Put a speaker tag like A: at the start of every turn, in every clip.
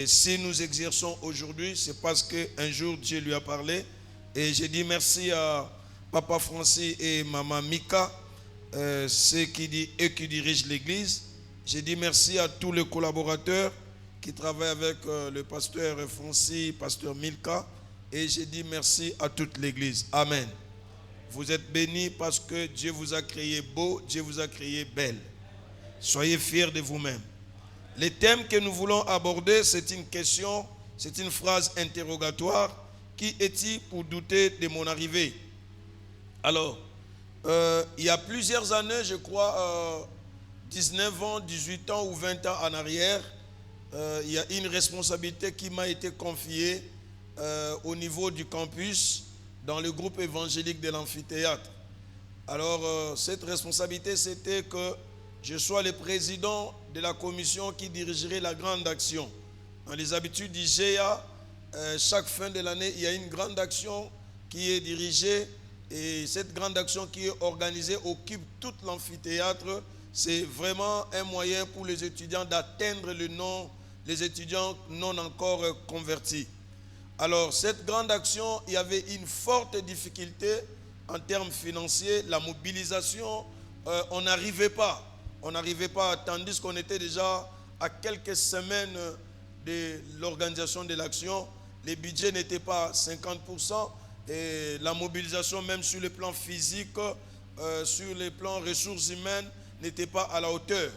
A: Et si nous exerçons aujourd'hui, c'est parce qu'un jour Dieu lui a parlé. Et j'ai dit merci à Papa Francis et Maman Mika, ceux qui dirigent l'église. J'ai dit merci à tous les collaborateurs qui travaillent avec le pasteur Francis, pasteur Milka. Et j'ai dit merci à toute l'église. Amen. Vous êtes bénis parce que Dieu vous a créé beau, Dieu vous a créé belle. Soyez fiers de vous-même. Le thème que nous voulons aborder, c'est une question, c'est une phrase interrogatoire. Qui es-tu pour douter de mon arrivée? Alors, il y a plusieurs années, je crois, 19 ans, 18 ans ou 20 ans en arrière, il y a une responsabilité qui m'a été confiée au niveau du campus dans le groupe évangélique de l'amphithéâtre. Alors, cette responsabilité, c'était que je sois le président de la commission qui dirigerait la grande action. Dans les habitudes du GA, chaque fin de l'année, il y a une grande action qui est dirigée et cette grande action qui est organisée occupe tout l'amphithéâtre. C'est vraiment un moyen pour les étudiants d'atteindre les étudiants non encore convertis. Alors, cette grande action, il y avait une forte difficulté en termes financiers. La mobilisation, on n'arrivait pas. On n'arrivait pas, tandis qu'on était déjà à quelques semaines de l'organisation de l'action. Les budgets n'étaient pas à 50% et la mobilisation, même sur le plan physique, sur le plan ressources humaines, n'était pas à la hauteur.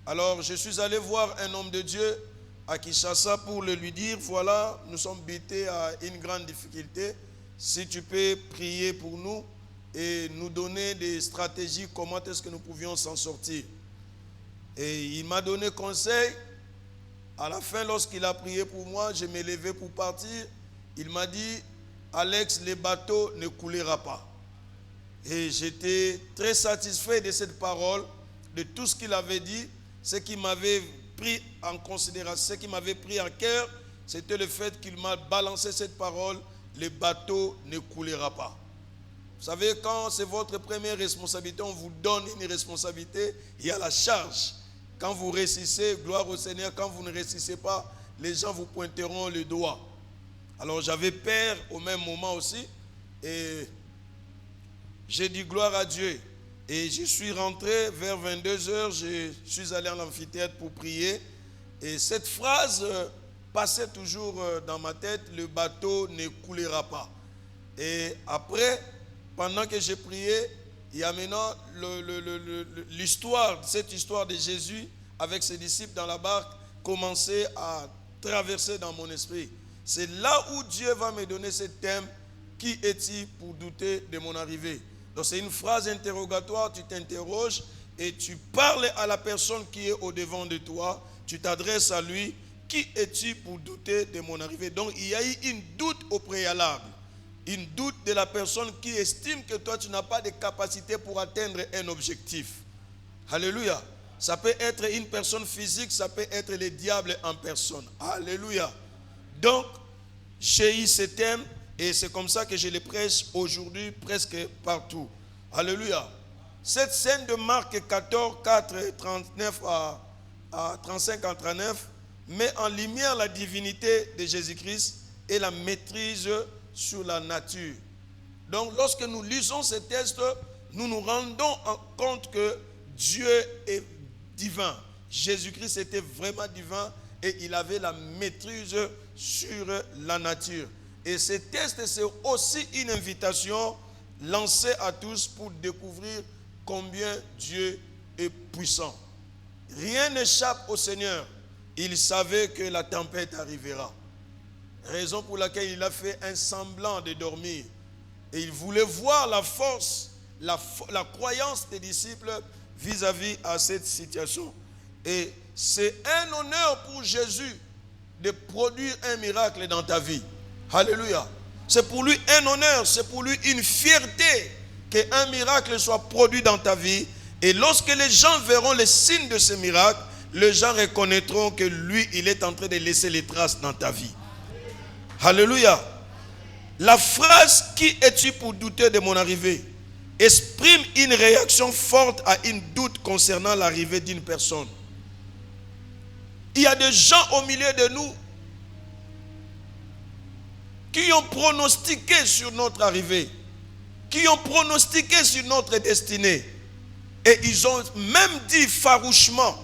A: Alors, je suis allé voir un homme de Dieu à Kinshasa pour lui dire, voilà, nous sommes butés à une grande difficulté. Si tu peux prier pour nous et nous donner des stratégies, comment est-ce que nous pouvions s'en sortir. Et il m'a donné conseil. À la fin, lorsqu'il a prié pour moi, je me levais pour partir. Il m'a dit, Alex, le bateau ne coulera pas. Et j'étais très satisfait de cette parole, de tout ce qu'il avait dit. Ce qui m'avait pris en considération, ce qui m'avait pris en cœur, c'était le fait qu'il m'a balancé cette parole, le bateau ne coulera pas. Vous savez, quand c'est votre première responsabilité, on vous donne une responsabilité, il y a la charge. Quand vous réussissez, gloire au Seigneur. Quand vous ne réussissez pas, les gens vous pointeront le doigt. Alors j'avais peur au même moment aussi. Et j'ai dit gloire à Dieu. Et je suis rentré vers 22h. Je suis allé à l'amphithéâtre pour prier. Et cette phrase passait toujours dans ma tête. Le bateau ne coulera pas. Et après, pendant que j'ai prié, il y a maintenant cette histoire de Jésus avec ses disciples dans la barque commençait à traverser dans mon esprit. C'est là où Dieu va me donner ce thème. Qui es-tu pour douter de mon arrivée? Donc c'est une phrase interrogatoire, tu t'interroges et tu parles à la personne qui est au-devant de toi. Tu t'adresses à lui. Qui es-tu pour douter de mon arrivée? Donc il y a eu une doute au préalable. Une doute de la personne qui estime que toi, tu n'as pas de capacité pour atteindre un objectif. Alléluia. Ça peut être une personne physique, ça peut être le diable en personne. Alléluia. Donc, j'ai eu ce thème et c'est comme ça que je le prêche aujourd'hui presque partout. Alléluia. Cette scène de Marc 14, 4, 39 à 35 à 39 met en lumière la divinité de Jésus-Christ et la maîtrise sur la nature. Donc lorsque nous lisons ces textes, nous nous rendons compte que Dieu est divin. Jésus-Christ était vraiment divin et il avait la maîtrise sur la nature. Et ces textes, c'est aussi une invitation lancée à tous pour découvrir combien Dieu est puissant. Rien n'échappe au Seigneur. Il savait que la tempête arrivera. Raison pour laquelle il a fait un semblant de dormir. Et il voulait voir la force, la croyance des disciples vis-à-vis à cette situation. Et c'est un honneur pour Jésus de produire un miracle dans ta vie. Alléluia. C'est pour lui un honneur, c'est pour lui une fierté qu'un miracle soit produit dans ta vie. Et lorsque les gens verront les signes de ce miracle, les gens reconnaîtront que lui, il est en train de laisser les traces dans ta vie. Alléluia. La phrase « Qui es-tu pour douter de mon arrivée ?» exprime une réaction forte à une doute concernant l'arrivée d'une personne. Il y a des gens au milieu de nous qui ont pronostiqué sur notre arrivée, qui ont pronostiqué sur notre destinée. Et ils ont même dit farouchement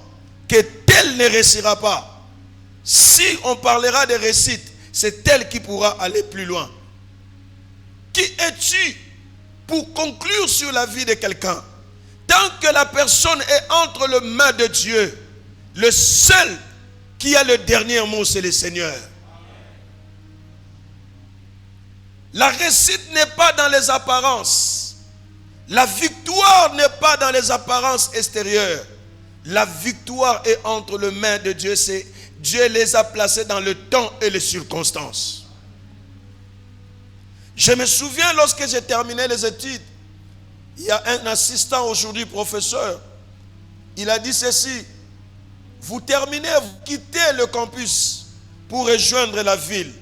A: que tel ne réussira pas. Si on parlera de réussite, c'est elle qui pourra aller plus loin. Qui es-tu pour conclure sur la vie de quelqu'un? Tant que la personne est entre les mains de Dieu, le seul qui a le dernier mot, c'est le Seigneur. La réussite n'est pas dans les apparences. La victoire n'est pas dans les apparences extérieures. La victoire est entre les mains de Dieu. C'est Dieu les a placés dans le temps et les circonstances. Je me souviens lorsque j'ai terminé les études, il y a un assistant aujourd'hui, professeur, il a dit ceci: vous terminez, vous quittez le campus pour rejoindre la ville.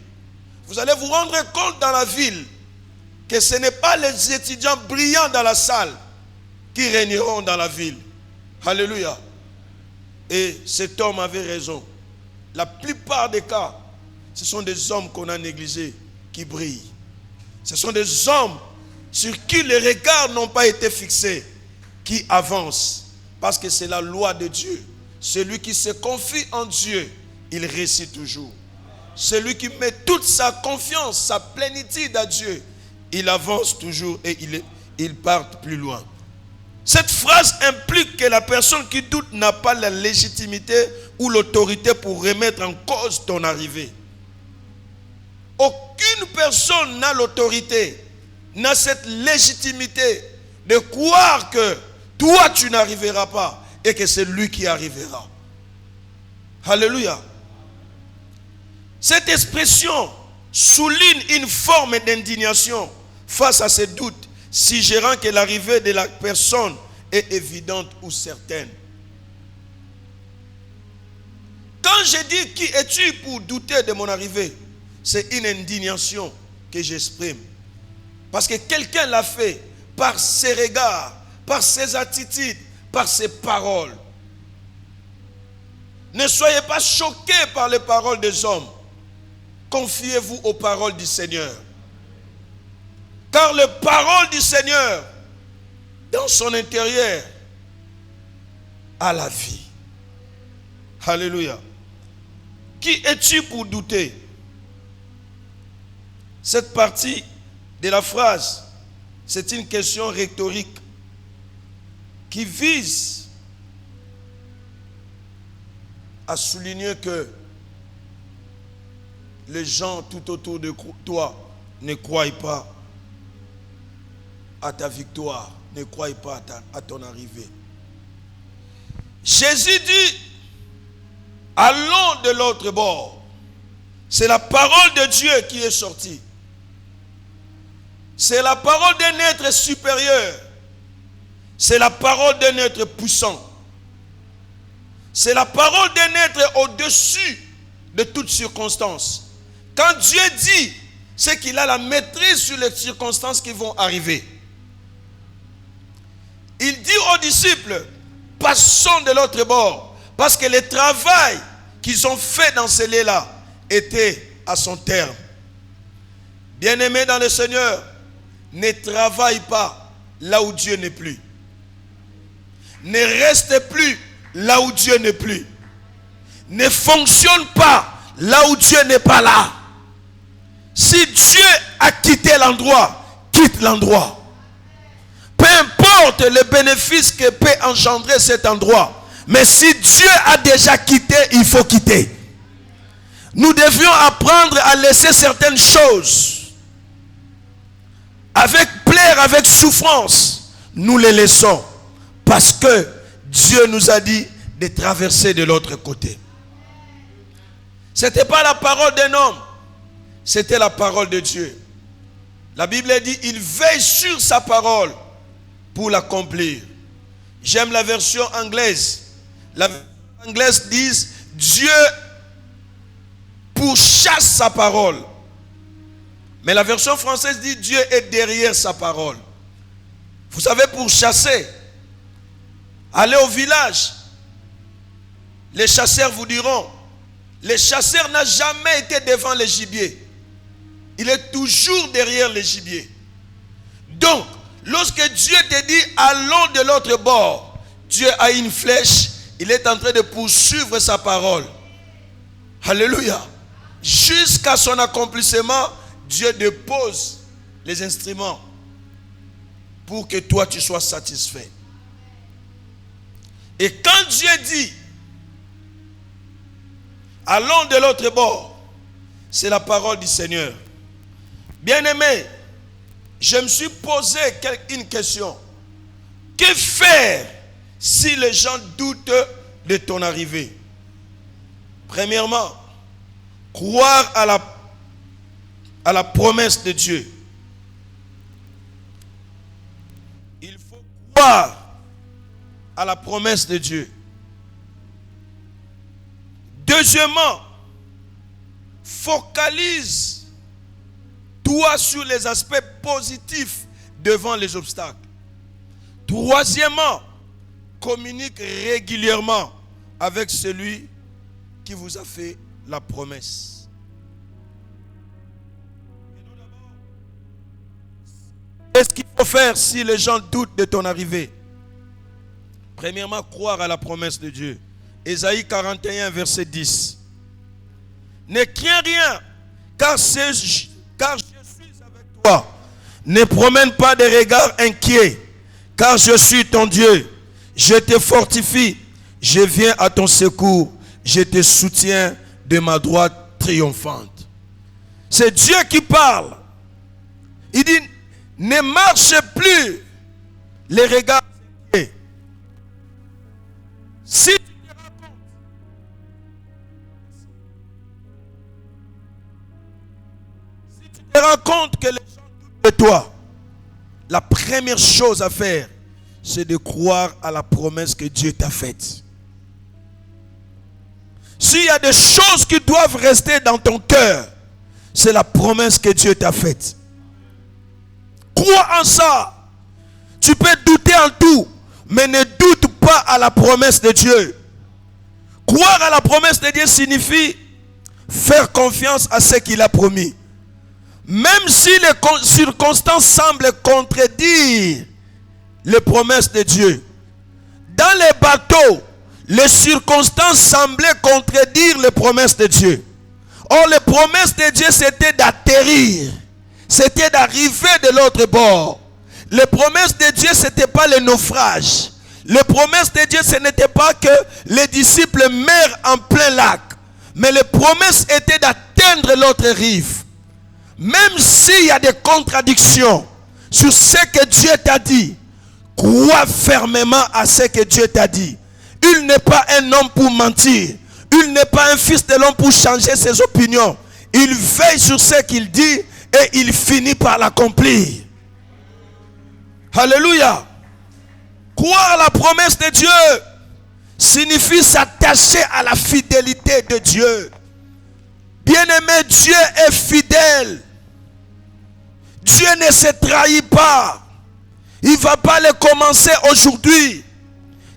A: Vous allez vous rendre compte dans la ville que ce n'est pas les étudiants brillants dans la salle qui régneront dans la ville. Alléluia. Et cet homme avait raison. La plupart des cas, ce sont des hommes qu'on a négligés qui brillent. Ce sont des hommes sur qui les regards n'ont pas été fixés, qui avancent. Parce que c'est la loi de Dieu. Celui qui se confie en Dieu, il réussit toujours. Celui qui met toute sa confiance, sa plénitude à Dieu, il avance toujours et il part plus loin. Cette phrase implique que la personne qui doute n'a pas la légitimité ou l'autorité pour remettre en cause ton arrivée. Aucune personne n'a l'autorité, n'a cette légitimité de croire que toi tu n'arriveras pas et que c'est lui qui arrivera. Alléluia. Cette expression souligne une forme d'indignation face à ces doutes, suggérant que l'arrivée de la personne est évidente ou certaine. Quand je dis qui es-tu pour douter de mon arrivée, c'est une indignation que j'exprime. Parce que quelqu'un l'a fait par ses regards, par ses attitudes, par ses paroles. Ne soyez pas choqués par les paroles des hommes. Confiez-vous aux paroles du Seigneur. Car les paroles du Seigneur, dans son intérieur, a la vie. Alléluia. Qui es-tu pour douter? Cette partie de la phrase, c'est une question rhétorique qui vise à souligner que les gens tout autour de toi ne croient pas à ta victoire, ne croient pas à ton arrivée. Jésus dit, allons de l'autre bord. C'est la parole de Dieu qui est sortie. C'est la parole d'un être supérieur. C'est la parole d'un être puissant. C'est la parole d'un être au-dessus de toutes circonstances. Quand Dieu dit, c'est qu'il a la maîtrise sur les circonstances qui vont arriver. Il dit aux disciples, passons de l'autre bord. Parce que le travail qu'ils ont fait dans ce lieu-là était à son terme. Bien-aimés dans le Seigneur, ne travaille pas là où Dieu n'est plus. Ne reste plus là où Dieu n'est plus. Ne fonctionne pas là où Dieu n'est pas là. Si Dieu a quitté l'endroit, quitte l'endroit. Peu importe les bénéfices que peut engendrer cet endroit. Mais si Dieu a déjà quitté, il faut quitter. Nous devions apprendre à laisser certaines choses. Avec plaire, avec souffrance, nous les laissons. Parce que Dieu nous a dit de traverser de l'autre côté. Ce n'était pas la parole d'un homme, c'était la parole de Dieu. La Bible dit, il veille sur sa parole pour l'accomplir. J'aime la version anglaise. La version anglaise dit, Dieu pourchasse sa parole. Mais la version française dit, Dieu est derrière sa parole. Vous savez, pour chasser, allez au village. Les chasseurs vous diront, les chasseurs n'ont jamais été devant les gibiers. il est toujours derrière les gibiers. Donc, lorsque Dieu te dit allons de l'autre bord, Dieu a une flèche, il est en train de poursuivre sa parole. Alléluia. Jusqu'à son accomplissement, Dieu dépose les instruments pour que toi tu sois satisfait. Et quand Dieu dit allons de l'autre bord, c'est la parole du Seigneur. Bien-aimé, je me suis posé une question. Que faire si les gens doutent de ton arrivée? Premièrement, croire à la promesse de Dieu. Il faut croire à la promesse de Dieu. Deuxièmement, focalise-toi sur les aspects positifs devant les obstacles. Troisièmement, communique régulièrement avec celui qui vous a fait la promesse. Qu'est-ce qu'il faut faire si les gens doutent de ton arrivée? Premièrement, croire à la promesse de Dieu. Ésaïe 41, verset 10. Ne crains rien, car je suis avec toi. Ne promène pas de regards inquiets, car je suis ton Dieu. Je te fortifie, je viens à ton secours, je te soutiens de ma droite triomphante. C'est Dieu qui parle. Il dit, ne marche plus les regards inquiets. Si tu te rends compte que les gens doutent de toi, la première chose à faire, c'est de croire à la promesse que Dieu t'a faite. S'il y a des choses qui doivent rester dans ton cœur, c'est la promesse que Dieu t'a faite. Crois en ça. Tu peux douter en tout, mais ne doute pas à la promesse de Dieu. Croire à la promesse de Dieu signifie faire confiance à ce qu'il a promis. Même si les circonstances semblent contredire les promesses de Dieu. Dans les bateaux, les circonstances semblaient contredire les promesses de Dieu. Or, les promesses de Dieu, c'était d'atterrir. C'était d'arriver de l'autre bord. Les promesses de Dieu, ce n'était pas le naufrage. Les promesses de Dieu, ce n'était pas que les disciples meurent en plein lac. Mais les promesses étaient d'atteindre l'autre rive. Même s'il y a des contradictions sur ce que Dieu t'a dit, crois fermement à ce que Dieu t'a dit. Il n'est pas un homme pour mentir. Il n'est pas un fils de l'homme pour changer ses opinions. Il veille sur ce qu'il dit et il finit par l'accomplir. Alléluia. Croire à la promesse de Dieu signifie s'attacher à la fidélité de Dieu. Bien-aimé, Dieu est fidèle. Dieu ne se trahit pas. Il ne va pas le commencer aujourd'hui.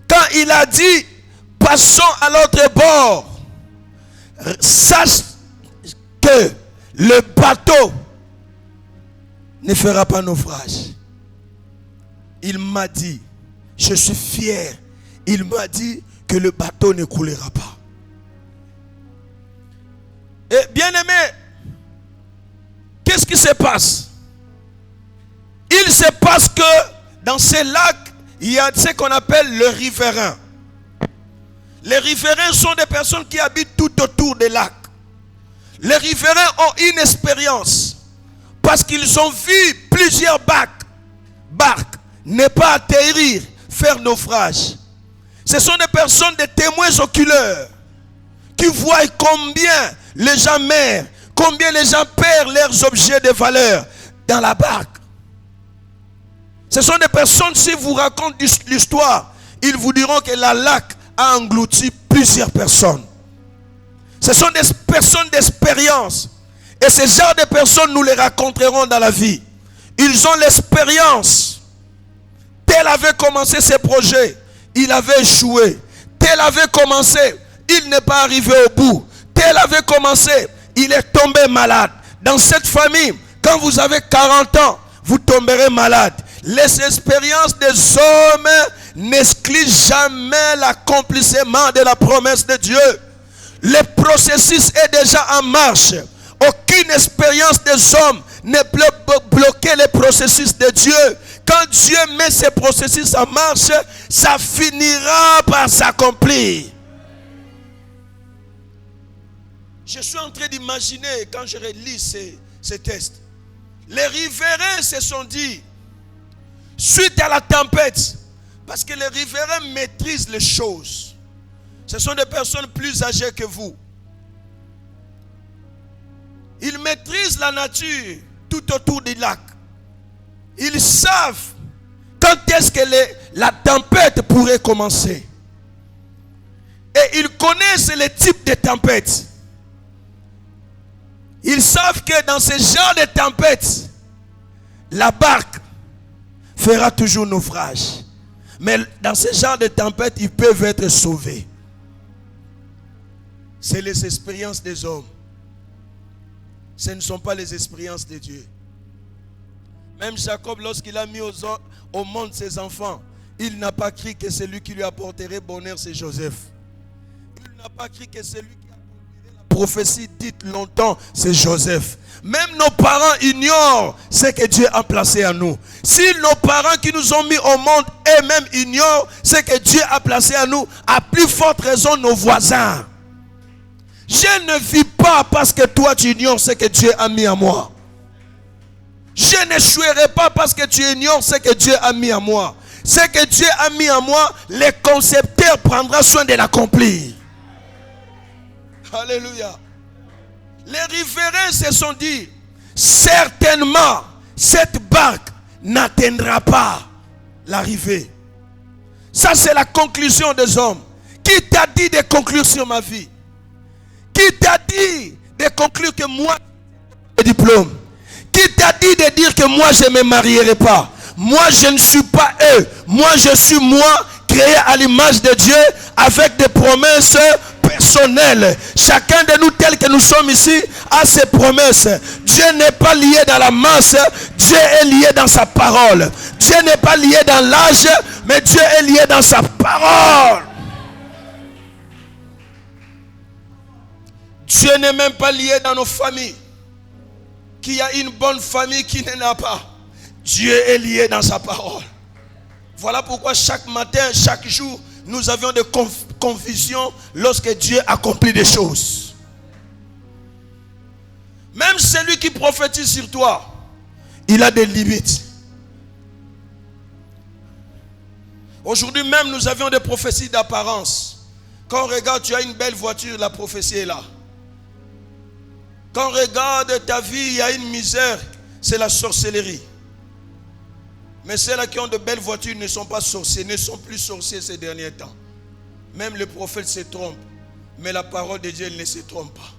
A: Quand il a dit, passons à l'autre bord, sache que le bateau ne fera pas naufrage. Il m'a dit, je suis fier, il m'a dit que le bateau ne coulera pas. Et bien aimé, qu'est-ce qui se passe? Il se passe que dans ces lacs, il y a ce qu'on appelle le riverain. Les riverains sont des personnes qui habitent tout autour des lacs. Les riverains ont une expérience parce qu'ils ont vu plusieurs barques ne pas atterrir, faire naufrage. Ce sont des personnes, des témoins oculaires qui voient combien les gens meurent, combien les gens perdent leurs objets de valeur dans la barque. Ce sont des personnes, si vous racontez l'histoire, ils vous diront que la lac a englouti plusieurs personnes. Ce sont des personnes d'expérience. Et ce genre de personnes, nous les raconterons dans la vie. Ils ont l'expérience. Tel avait commencé ses projets, il avait échoué. Tel avait commencé, il n'est pas arrivé au bout. Tel avait commencé, il est tombé malade. dans cette famille, quand vous avez 40 ans, vous tomberez malade. Les expériences des hommes n'excluent jamais l'accomplissement de la promesse de Dieu. Le processus est déjà en marche. Aucune expérience des hommes ne peut bloquer le processus de Dieu. Quand Dieu met ce processus en marche, ça finira par s'accomplir. Je suis en train d'imaginer, quand je relis ces textes, les riverains se sont dit, suite à la tempête, parce que les riverains maîtrisent les choses. Ce sont des personnes plus âgées que vous. Ils maîtrisent la nature tout autour du lac. Ils savent quand est-ce que la tempête pourrait commencer. Et ils connaissent les types de tempêtes. Ils savent que dans ce genre de tempête, la barque fera toujours naufrage. Mais dans ce genre de tempête, ils peuvent être sauvés. C'est les expériences des hommes. Ce ne sont pas les expériences de Dieu. Même Jacob, lorsqu'il a mis au monde ses enfants, il n'a pas cru que celui qui lui apporterait bonheur, c'est Joseph. Il n'a pas cru que celui qui accomplirait la prophétie dite longtemps, c'est Joseph. Même nos parents ignorent ce que Dieu a placé en nous. Si nos parents qui nous ont mis au monde eux-mêmes ignorent ce que Dieu a placé en nous, à plus forte raison nos voisins. Je ne vis pas parce que toi tu ignores ce que Dieu a mis en moi. Je n'échouerai pas parce que tu ignores ce que Dieu a mis en moi. Ce que Dieu a mis en moi, le concepteur prendra soin de l'accomplir. Alléluia. Les riverains se sont dit, certainement, cette barque n'atteindra pas l'arrivée. Ça, c'est la conclusion des hommes. Qui t'a dit de conclure sur ma vie? Qui t'a dit de conclure que moi, j'ai le diplôme? Qui t'a dit de dire que moi, je ne me marierai pas? Moi, je ne suis pas eux. Moi, je suis moi, créé à l'image de Dieu, avec des promesses personnelles. Chacun de nous, tel que nous sommes ici, a ses promesses. Dieu n'est pas lié dans la masse, Dieu est lié dans sa parole. Dieu n'est pas lié dans l'âge, mais Dieu est lié dans sa parole. Dieu n'est même pas lié dans nos familles. Qu'il y a une bonne famille qui n'en a pas. Dieu est lié dans sa parole. Voilà pourquoi chaque matin, chaque jour, nous avions des confusions lorsque Dieu accomplit des choses. Même celui qui prophétise sur toi, il a des limites. Aujourd'hui même, nous avions des prophéties d'apparence. Quand on regarde, tu as une belle voiture, la prophétie est là. Quand on regarde ta vie, il y a une misère, c'est la sorcellerie. Mais ceux-là qui ont de belles voitures ne sont pas sorciers, ne sont plus sorciers ces derniers temps. Même le prophète se trompe, mais la parole de Dieu, elle ne se trompe pas.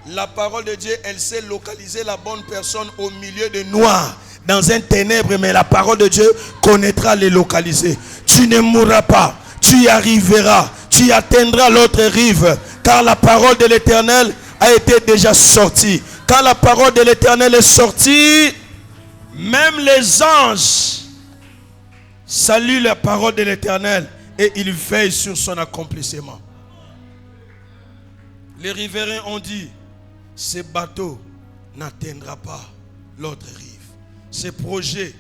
A: La parole de Dieu, elle sait localiser la bonne personne au milieu de noir, dans un ténèbre, mais la parole de Dieu connaîtra les localiser. Tu ne mourras pas, tu y arriveras, tu atteindras l'autre rive, car la parole de l'Éternel a été déjà sortie. Quand la parole de l'Éternel est sortie, même les anges saluent la parole de l'Éternel et ils veillent sur son accomplissement. Les riverains ont dit, ce bateau n'atteindra pas l'autre rive. Ce projet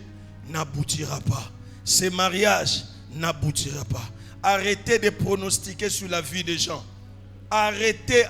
A: n'aboutira pas. Ce mariage n'aboutira pas. Arrêtez de pronostiquer sur la vie des gens. Arrêtez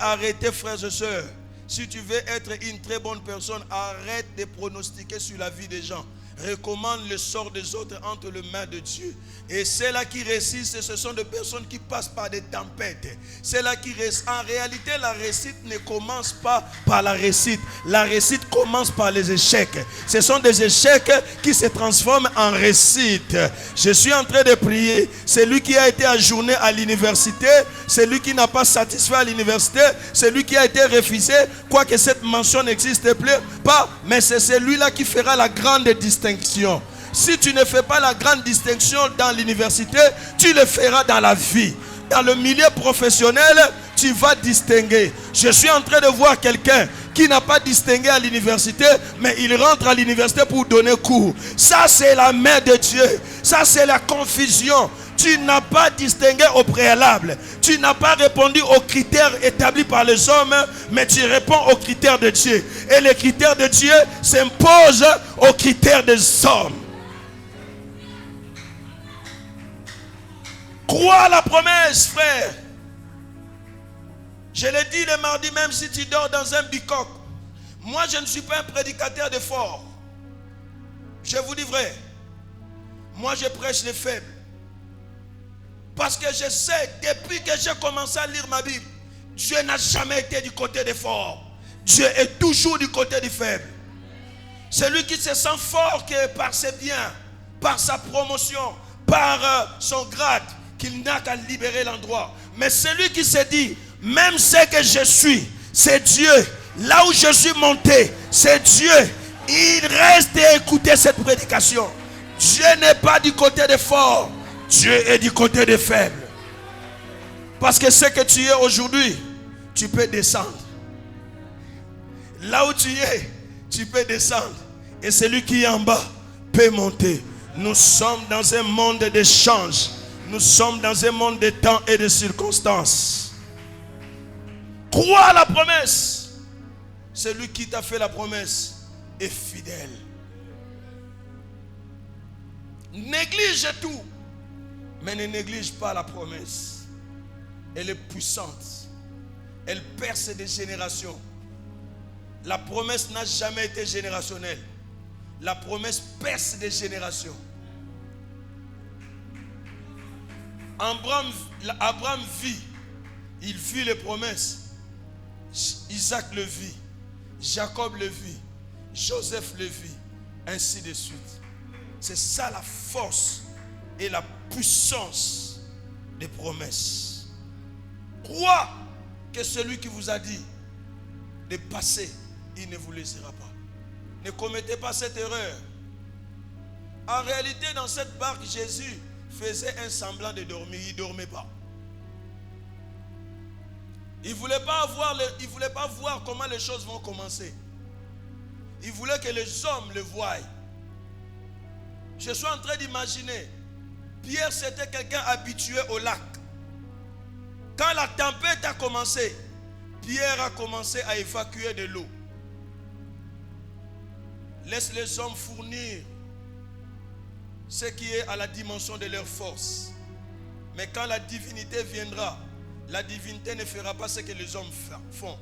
A: frères et sœurs. Si tu veux être une très bonne personne, arrête de pronostiquer sur la vie des gens. Recommande le sort des autres entre les mains de Dieu. Et ceux-là qui réussissent, ce sont des personnes qui passent par des tempêtes. Ceux-là qui réussissent. En réalité, la réussite ne commence pas par la réussite. La réussite commence par les échecs. Ce sont des échecs qui se transforment en réussite. Je suis en train de prier. Celui qui a été ajourné à l'université, celui qui n'a pas satisfait à l'université, celui qui a été refusé, quoique cette mention n'existe plus, pas, mais c'est celui-là qui fera la grande distinction. Si tu ne fais pas la grande distinction dans l'université, tu le feras dans la vie. Dans le milieu professionnel, tu vas distinguer. Je suis en train de voir quelqu'un qui n'a pas distingué à l'université, mais il rentre à l'université pour donner cours. Ça, c'est la main de Dieu. Ça, c'est la confusion. Tu n'as pas distingué au préalable. Tu n'as pas répondu aux critères établis par les hommes, mais tu réponds aux critères de Dieu. Et les critères de Dieu s'imposent aux critères des hommes. Crois à la promesse, frère. Je l'ai dit le mardi, même si tu dors dans un bicoque. Moi, je ne suis pas un prédicateur de fort. Je vous dis vrai. Moi, je prêche les faibles. Parce que je sais, depuis que j'ai commencé à lire ma Bible, Dieu n'a jamais été du côté des forts. Dieu est toujours du côté des faibles. Celui qui se sent fort que par ses biens, par sa promotion, par son grade, qu'il n'a qu'à libérer l'endroit. Mais celui qui se dit, même ce que je suis, c'est Dieu. Là où je suis monté, c'est Dieu. Il reste et écouter cette prédication. Dieu n'est pas du côté des forts. Dieu est du côté des faibles. Parce que ce que tu es aujourd'hui, tu peux descendre. Là où tu es, tu peux descendre. Et celui qui est en bas peut monter. Nous sommes dans un monde d'échange. Nous sommes dans un monde de temps et de circonstances. Crois à la promesse. Celui qui t'a fait la promesse est fidèle. Néglige tout. Mais ne néglige pas la promesse. Elle est puissante. Elle perce des générations. La promesse n'a jamais été générationnelle. La promesse perce des générations. Abraham vit. Il vit les promesses. Isaac le vit. Jacob le vit. Joseph le vit. Ainsi de suite. C'est ça la force et la puissance des promesses. Crois que celui qui vous a dit de passer, il ne vous laissera pas. Ne commettez pas cette erreur. En réalité, dans cette barque, Jésus faisait un semblant de dormir. Il ne dormait pas. Il ne voulait pas voir comment les choses vont commencer. Il voulait que les hommes le voient. Je suis en train d'imaginer. Pierre, c'était quelqu'un habitué au lac. Quand la tempête a commencé, Pierre a commencé à évacuer de l'eau. Laisse les hommes fournir ce qui est à la dimension de leur force. Mais quand la divinité viendra, la divinité ne fera pas ce que les hommes font.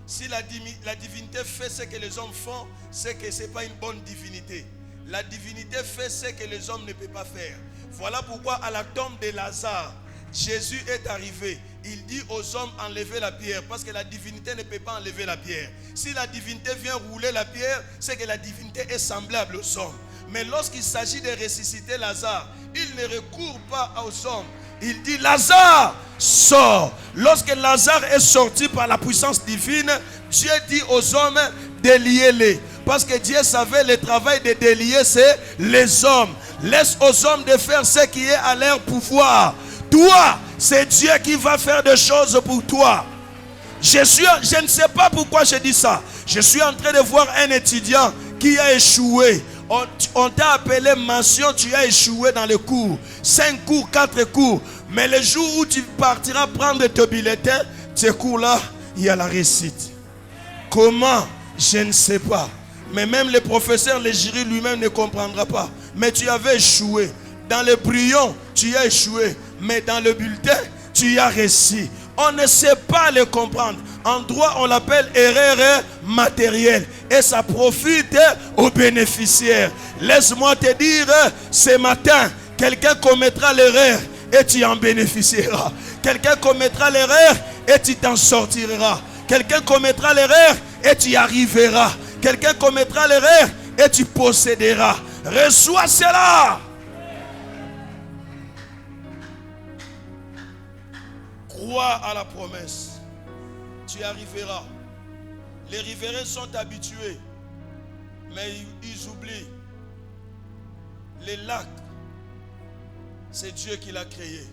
A: Si la divinité fait ce que les hommes font, c'est que ce n'est pas une bonne divinité. La divinité fait ce que les hommes ne peuvent pas faire. Voilà pourquoi à la tombe de Lazare, Jésus est arrivé. Il dit aux hommes, enlevez la pierre. Parce que la divinité ne peut pas enlever la pierre. Si la divinité vient rouler la pierre, c'est que la divinité est semblable aux hommes. Mais lorsqu'il s'agit de ressusciter Lazare, il ne recourt pas aux hommes. Il dit, Lazare, sors. Lorsque Lazare est sorti par la puissance divine, Dieu dit aux hommes, déliez-les. Parce que Dieu savait le travail de délier, c'est les hommes. Laisse aux hommes de faire ce qui est à leur pouvoir. Toi, c'est Dieu qui va faire des choses pour toi. Je ne sais pas pourquoi je dis ça. Je suis en train de voir un étudiant qui a échoué. On t'a appelé mention, tu as échoué dans le cours. 5 cours, 4 cours. Mais le jour où tu partiras prendre tes bulletins, ces cours-là, il y a la réussite. Comment? Je ne sais pas. Mais même le professeur, le jury lui-même ne comprendra pas. Mais tu avais échoué. Dans le brouillon, tu as échoué. Mais dans le bulletin, tu as réussi. On ne sait pas le comprendre. En droit, on l'appelle erreur matérielle. Et ça profite aux bénéficiaires. Laisse-moi te dire, ce matin, quelqu'un commettra l'erreur et tu en bénéficieras. Quelqu'un commettra l'erreur et tu t'en sortiras. Quelqu'un commettra l'erreur et tu y arriveras. Quelqu'un commettra l'erreur et tu posséderas. Reçois cela. Crois à la promesse. Tu y arriveras. Les riverains sont habitués, mais ils oublient. Les lacs, c'est Dieu qui l'a créé.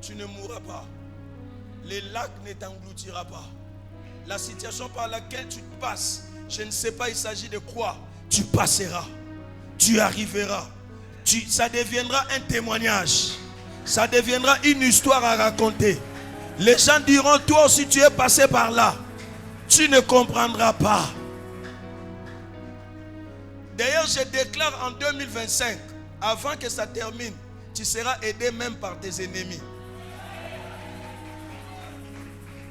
A: Tu ne mourras pas. Les lacs ne t'engloutiront pas. la situation par laquelle tu passes, je ne sais pas il s'agit de quoi, tu passeras, tu arriveras, ça deviendra un témoignage, ça deviendra une histoire à raconter. Les gens diront, toi aussi tu es passé par là, tu ne comprendras pas. D'ailleurs, je déclare en 2025, avant que ça termine, tu seras aidé même par tes ennemis.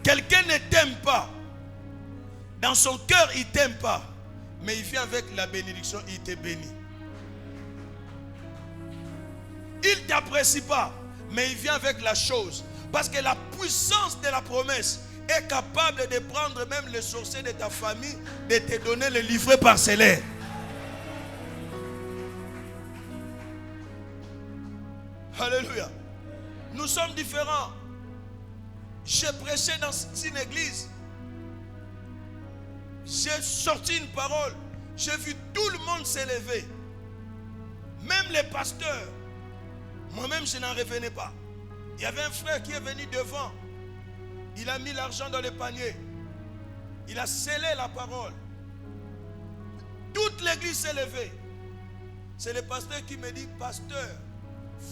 A: Quelqu'un ne t'aime pas. Dans son cœur, il ne t'aime pas. Mais il vient avec la bénédiction, il te bénit. Il ne t'apprécie pas, mais il vient avec la chose. Parce que la puissance de la promesse est capable de prendre même les sorciers de ta famille, de te donner le livret parcellaire. Alléluia. Nous sommes différents. J'ai prêché dans une église. J'ai sorti une parole. J'ai vu tout le monde s'élever. Même les pasteurs. Moi-même, je n'en revenais pas. Il y avait un frère qui est venu devant. Il a mis l'argent dans le panier. Il a scellé la parole. Toute l'église s'est levée. C'est le pasteur qui me dit, pasteur,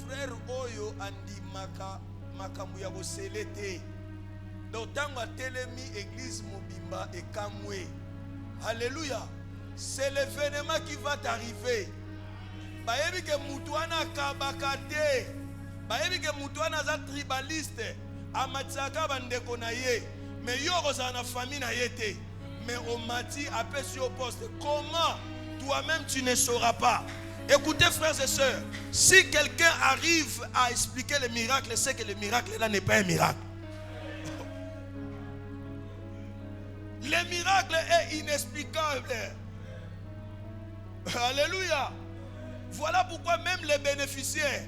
A: frère Oyo andi makambu ya boselete. Donc tango atelemi église mobimba et kamwe. Alléluia. C'est l'événement qui va t'arriver. Bayebi ke mutu ana kabakate. Bayebi ke mutu ana za tribaliste. Amatsaka bandeko na ye. Mais yo kozana na famille na yete. Mais on m'a dit apesi au poste. Comment toi-même tu ne sauras pas? Écoutez frères et sœurs, si quelqu'un arrive à expliquer le miracle, c'est que le miracle là n'est pas un miracle. Le miracle est inexplicable. Alléluia. Voilà pourquoi même les bénéficiaires,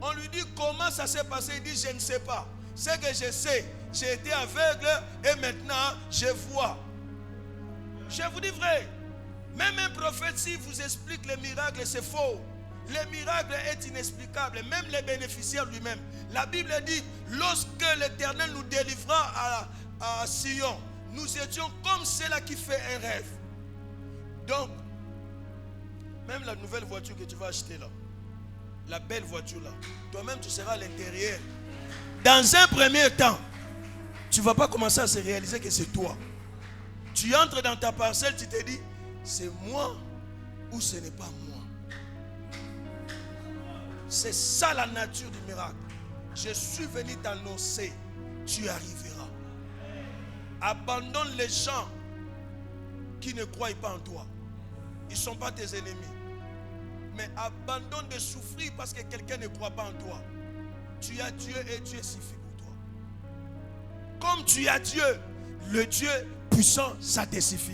A: on lui dit comment ça s'est passé, il dit je ne sais pas. C'est que je sais, j'ai été aveugle et maintenant je vois. Je vous dis vrai. Même un prophète, s'il vous explique le miracle, c'est faux. Le miracle est inexplicable. Même les bénéficiaires lui-même. La Bible dit, lorsque l'Éternel nous délivra à Sion, nous étions comme ceux-là qui fait un rêve. Donc, même la nouvelle voiture que tu vas acheter là, la belle voiture là, toi-même tu seras à l'intérieur. Dans un premier temps, tu ne vas pas commencer à se réaliser que c'est toi. Tu entres dans ta parcelle, tu te dis, c'est moi ou ce n'est pas moi. C'est ça la nature du miracle. Je suis venu t'annoncer, tu arriveras. Abandonne les gens qui ne croient pas en toi. Ils ne sont pas tes ennemis. Mais abandonne de souffrir parce que quelqu'un ne croit pas en toi. Tu as Dieu et Dieu suffit pour toi. Comme tu as Dieu, le Dieu puissant, ça te suffit.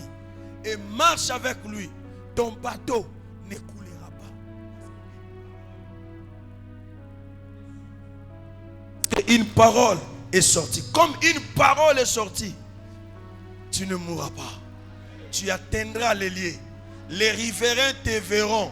A: Et marche avec lui. Ton bateau ne coulera pas. Et une parole est sortie. Comme une parole est sortie, tu ne mourras pas. Tu atteindras les lieux. Les riverains te verront.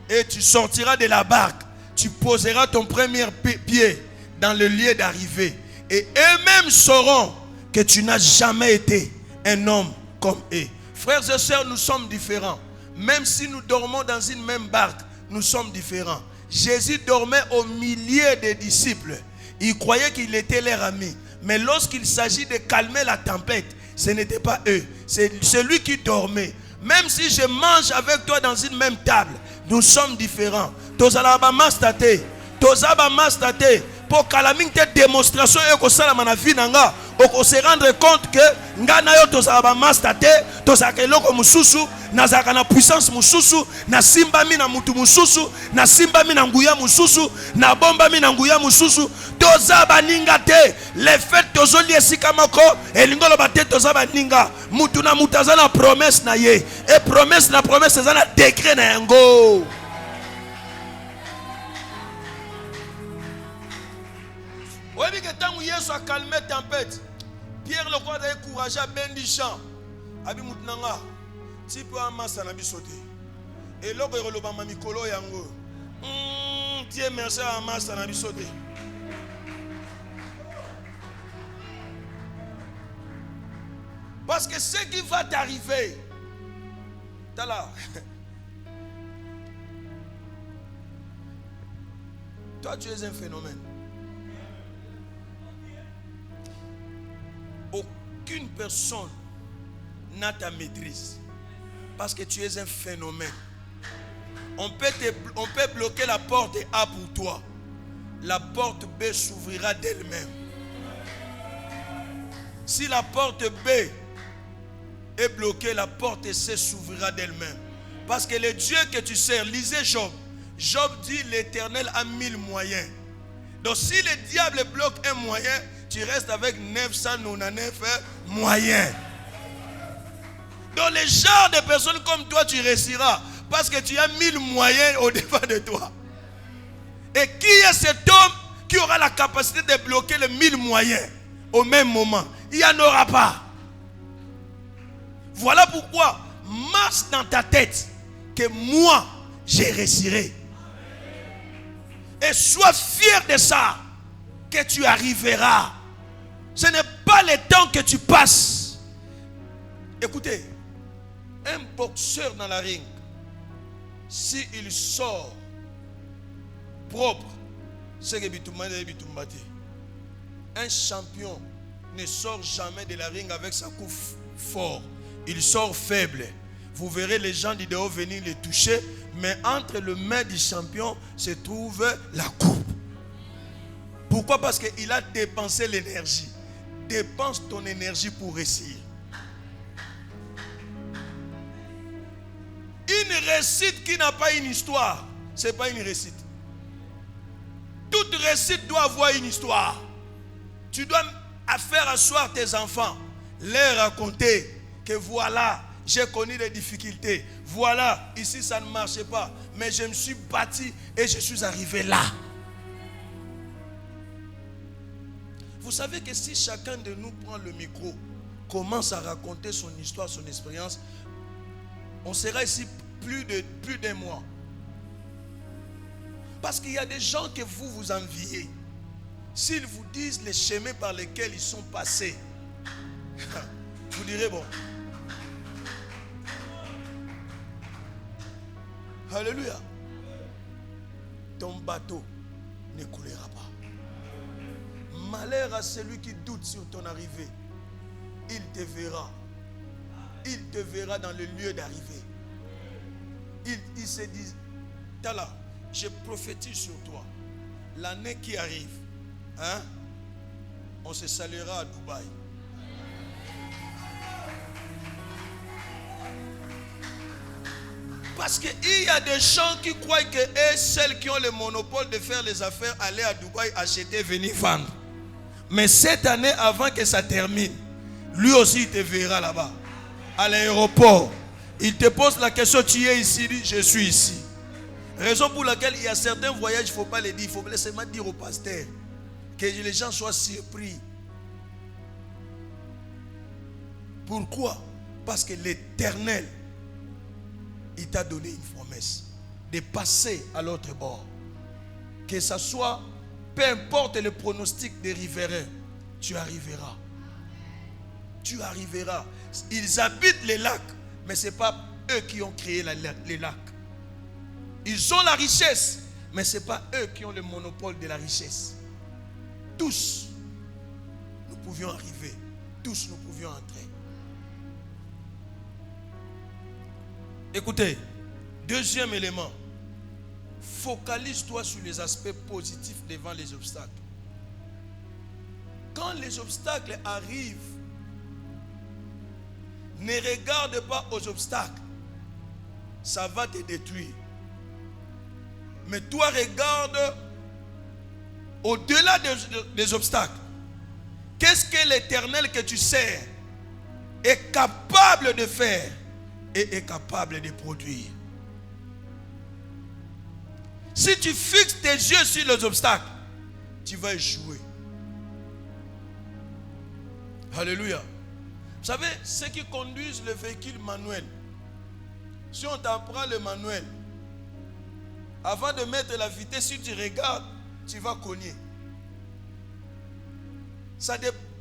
A: Et tu sortiras de la barque. Tu poseras ton premier pied dans le lieu d'arrivée. Et eux-mêmes sauront que tu n'as jamais été un homme comme eux. Frères et sœurs, nous sommes différents. Même si nous dormons dans une même barque, nous sommes différents. Jésus dormait au milieu des disciples. Il croyait qu'il était leur ami. Mais lorsqu'il s'agit de calmer la tempête, ce n'était pas eux. C'est celui qui dormait. Même si je mange avec toi dans une même table, nous sommes différents. Tozalaba mastate. Tozaba mastate. Pour calamité démonstration et que ça la vie nanga. On se rendre compte que ngana yo tozaba mastate. Tozakelo mususu. Nazaka na puissance mususu. Na simba mi na mutu mususu. Na simba mi na nguya mususu. Na bomba mi na nguya mususu. Tozaba ninga te. Les fêtes tozoli esikamako. Et lingolo bate tozaba ninga. Mutu na mutazana promesse na ye. Et promesse na zana décret na yango. Oui, mais quand Yesu a calmé la tempête, Pierre le roi a encouragé à Bendichan. Abi mutunanga, tu peux amasser na bisote. Et là, il y a un mikolo yango. Dieu merci à amasser na bisote. Parce que ce qui va t'arriver, t'as là. Toi, tu es un phénomène. Aucune personne n'a ta maîtrise. Parce que tu es un phénomène. On peut bloquer la porte A pour toi. La porte B s'ouvrira d'elle-même. Si la porte B est bloquée, la porte C s'ouvrira d'elle-même. Parce que le Dieu que tu sers, lisez Job. Job dit l'Éternel a 1000 moyens. Donc si le diable bloque un moyen, tu restes avec 999 moyens. Donc les genres de personnes comme toi, tu réussiras. Parce que tu as 1000 moyens au-devant de toi. Et qui est cet homme qui aura la capacité de bloquer les 1000 moyens au même moment? Il n'y en aura pas. Voilà pourquoi marche dans ta tête que moi, je réussirai. Et sois fier de ça, que tu arriveras. Ce n'est pas le temps que tu passes. Écoutez, un boxeur dans la ring, s'il sort propre, c'est que un champion ne sort jamais de la ring avec sa coupe fort. Il sort faible. Vous verrez les gens du dehors venir les toucher, mais entre le main du champion se trouve la coupe. Pourquoi? Parce qu'il a dépensé l'énergie. Dépense ton énergie pour réussir. Une réussite qui n'a pas une histoire, ce n'est pas une réussite. Toute réussite doit avoir une histoire. Tu dois faire asseoir tes enfants, leur raconter que voilà, j'ai connu des difficultés. Voilà, ici ça ne marchait pas. Mais je me suis bâti et je suis arrivé là. Vous savez que si chacun de nous prend le micro, commence à raconter son histoire, son expérience, on sera ici plus d'un mois. Parce qu'il y a des gens que vous enviez. S'ils vous disent les chemins par lesquels ils sont passés, vous direz bon. Alléluia. Ton bateau ne coulera pas. Malheur à celui qui doute sur ton arrivée. Il te verra. Il te verra dans le lieu d'arrivée. Il se dit, Tala, je prophétise sur toi. L'année qui arrive, hein, on se saluera à Dubaï. Parce qu'il y a des gens qui croient que eux, celles qui ont le monopole de faire les affaires, aller à Dubaï, acheter, venir vendre. Mais cette année, avant que ça termine, lui aussi il te verra là-bas. À l'aéroport. Il te pose la question, tu es ici? Il dit, je suis ici. Raison pour laquelle il y a certains voyages, il ne faut pas les dire. Il faut seulement dire au pasteur. Que les gens soient surpris. Pourquoi? Parce que l'Éternel, il t'a donné une promesse de passer à l'autre bord. Que ce soit, peu importe le pronostic des riverains, tu arriveras. Tu arriveras. Ils habitent les lacs, mais ce n'est pas eux qui ont créé les lacs. Ils ont la richesse, mais ce n'est pas eux qui ont le monopole de la richesse. Tous, nous pouvions arriver. Tous, nous pouvions entrer. Écoutez, deuxième élément, focalise-toi sur les aspects positifs devant les obstacles. Quand les obstacles arrivent, ne regarde pas aux obstacles. Ça va te détruire. Mais toi, regarde au-delà des obstacles. Qu'est-ce que l'Éternel que tu sers est capable de faire et est capable de produire? Si tu fixes tes yeux sur les obstacles, tu vas échouer. Alléluia. Vous savez, ceux qui conduisent le véhicule manuel, si on t'apprend le manuel, avant de mettre la vitesse, si tu regardes, tu vas cogner.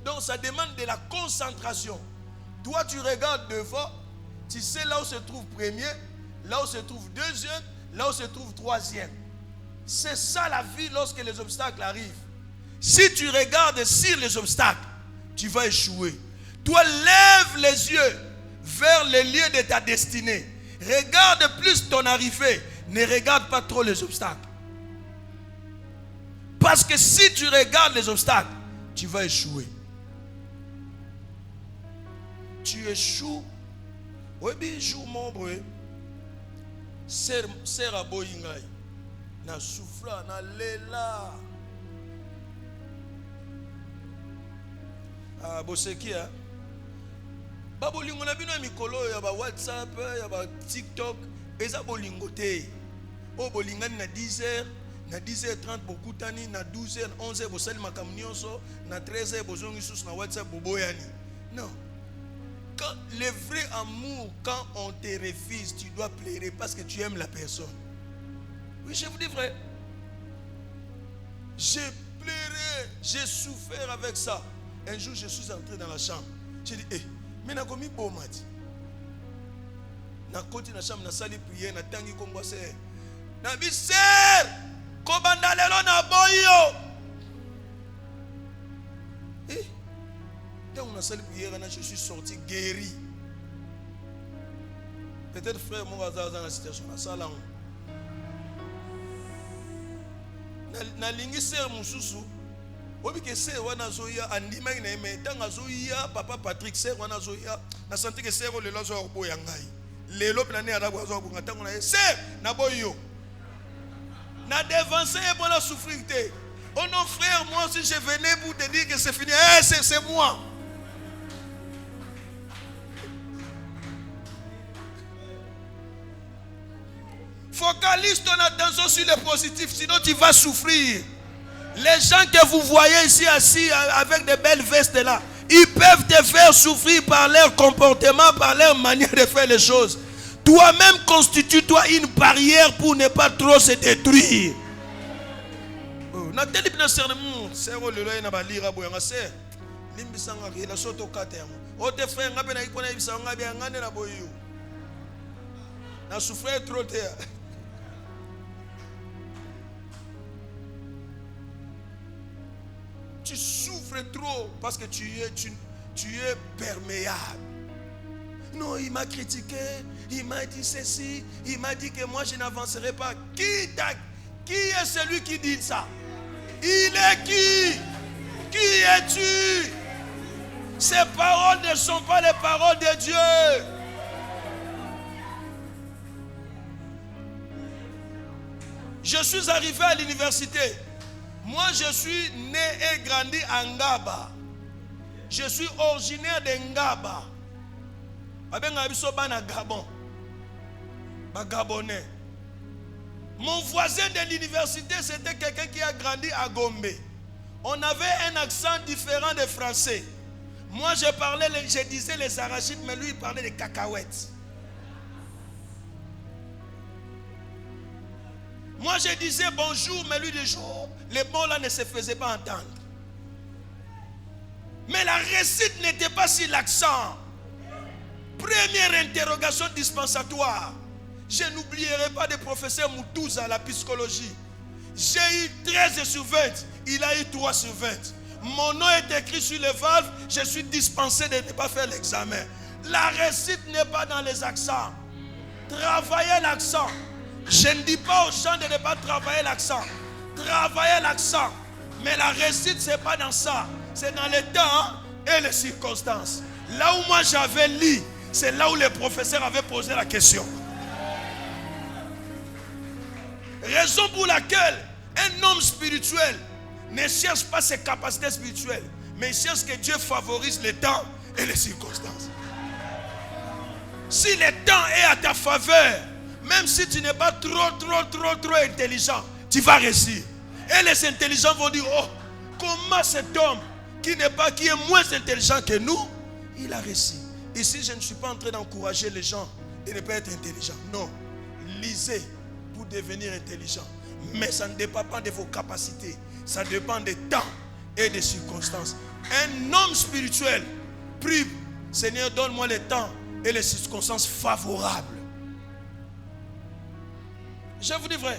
A: Donc ça demande de la concentration. Toi, tu regardes devant, tu sais là où se trouve premier, là où se trouve deuxième, là où se trouve troisième. C'est ça la vie lorsque les obstacles arrivent. Si tu regardes sur les obstacles, tu vas échouer. Toi, lève les yeux vers les lieux de ta destinée. Regarde plus ton arrivée. Ne regarde pas trop les obstacles. Parce que si tu regardes les obstacles, tu vas échouer. Tu échoues. Oui, bien, jour mon bro. Ser à boyingai. Na souffra, na lela. Ah, boseki hein. Ba bolingo na bino mikolo ya ba WhatsApp, ya ba TikTok, eza bolingo te. O bolingani na 10h, na 10h30 bokutani, na 12h, 11h bosali makambo nyonso, na 13h bozongi susu na WhatsApp boboyani. Non. Quand le vrai amour, quand on te refuse, tu dois pleurer parce que tu aimes la personne. Oui, je vous dis vrai. J'ai pleuré, j'ai souffert avec ça. Un jour, je suis entré dans la chambre. J'ai dit, mais na komi bo mati. Na koti na chambre, na sali prière, na tangi kombo se. Na bi ser, ko banda lelo na boyo. Quand on a sali prière, je suis sorti guéri. Peut-être frère, moi, dans la situation, na sala. Na lingi ser mususu. Obi ke ser wana zoya andima ina eme tanga zoya papa Patrick ser wana zoya na santi ke ser le lozo boya ngai lelo pena ne adabu zo bunga tango na ser na boyo na devancer et pour la souffrir te. Oh non frère, moi aussi je venais pour te dire que c'est fini. C'est moi. Focalise ton attention sur le positif, sinon tu vas souffrir. Les gens que vous voyez ici assis avec des belles vestes là, ils peuvent te faire souffrir par leur comportement, par leur manière de faire les choses. Toi-même, constitue-toi une barrière pour ne pas trop se détruire. Tu souffres trop parce que tu es perméable. Non, il m'a critiqué, il m'a dit ceci, il m'a dit que moi je n'avancerai pas. Qui est celui qui dit ça? Il est qui? Qui es-tu? Ces paroles ne sont pas les paroles de Dieu. Je suis arrivé à l'université. Moi, je suis né et grandi à Ngaba. Je suis originaire de Ngaba. Gabon. Gabonais. Mon voisin de l'université, c'était quelqu'un qui a grandi à Gombe. On avait un accent différent des Français. Moi, je disais les arachides, mais lui, il parlait des cacahuètes. Moi, je disais bonjour, mais lui, les mots là ne se faisaient pas entendre. Mais la réussite n'était pas sur l'accent. Première interrogation dispensatoire. Je n'oublierai pas de professeur Moutouza à la psychologie. J'ai eu 13 sur 20. Il a eu 3 sur 20. Mon nom est écrit sur les valves. Je suis dispensé de ne pas faire l'examen. La réussite n'est pas dans les accents. Travaillez l'accent. Je ne dis pas aux gens de ne pas travailler l'accent. Travaillez l'accent. Mais la réussite, ce n'est pas dans ça. C'est dans les temps et les circonstances. Là où moi j'avais lu, c'est là où les professeurs avaient posé la question. Raison pour laquelle un homme spirituel ne cherche pas ses capacités spirituelles, mais il cherche que Dieu favorise les temps et les circonstances. Si le temps est à ta faveur, même si tu n'es pas trop intelligent, tu vas réussir. Et les intelligents vont dire, oh, comment cet homme qui est moins intelligent que nous, il a réussi. Ici, je ne suis pas en train d'encourager les gens de ne pas être intelligents. Non, lisez pour devenir intelligent. Mais ça ne dépend pas de vos capacités. Ça dépend des temps et des circonstances. Un homme spirituel prie Seigneur, donne-moi le temps et les circonstances favorables. Je vous dis vrai.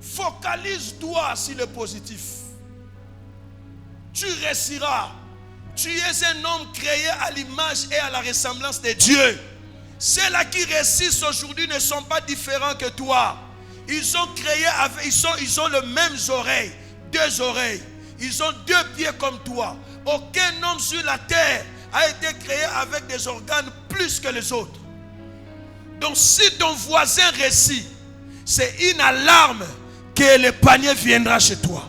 A: Focalise-toi sur le positif. Tu réussiras. Tu es un homme créé à l'image et à la ressemblance de Dieu. Ceux-là qui réussissent aujourd'hui ne sont pas différents que toi. Ils sont créés avec, ils ont les mêmes oreilles, 2 oreilles. Ils ont 2 pieds comme toi. Aucun homme sur la terre a été créé avec des organes plus que les autres. Donc si ton voisin réussit, c'est une alarme que le panier viendra chez toi.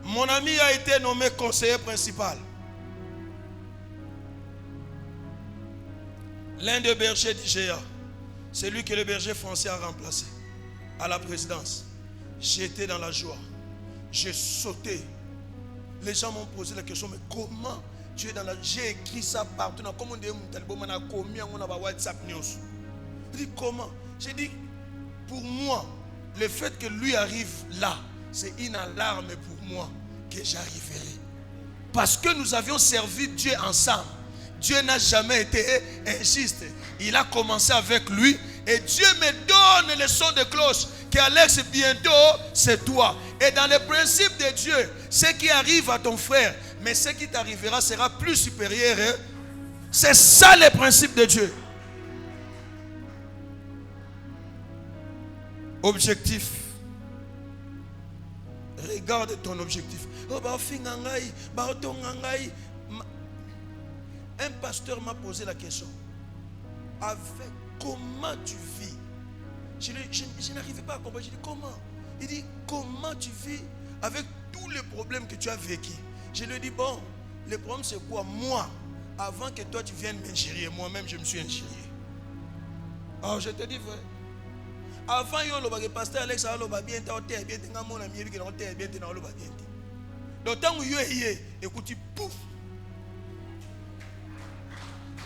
A: Mon ami a été nommé conseiller principal. L'un des bergers d'IGA, c'est lui que le berger français a remplacé à la présidence. J'étais dans la joie. J'ai sauté. Les gens m'ont posé la question, mais comment tu es dans la... J'ai écrit ça partout. Comment on dit, on a WhatsApp news. Je dis comment? J'ai dit, pour moi, le fait que lui arrive là, c'est une alarme pour moi que j'arriverai. Parce que nous avions servi Dieu ensemble. Dieu n'a jamais été injuste. Il a commencé avec lui et Dieu me donne le son de cloche qu'Alex, bientôt c'est toi. Et dans le principe de Dieu, ce qui arrive à ton frère, mais ce qui t'arrivera sera plus supérieur. C'est ça le principe de Dieu. Objectif. Regarde ton objectif. Un pasteur m'a posé la question. Avec comment tu vis? Je n'arrivais pas à comprendre. Je dis comment? Il dit comment tu vis avec tous les problèmes que tu as vécu? Je lui dis bon, le problème c'est quoi? Moi, avant que toi tu viennes m'ingérer, moi-même je me suis ingéré. Alors je te dis vrai. Avant le pasteur Alex a bien donc tant que écoute pouf.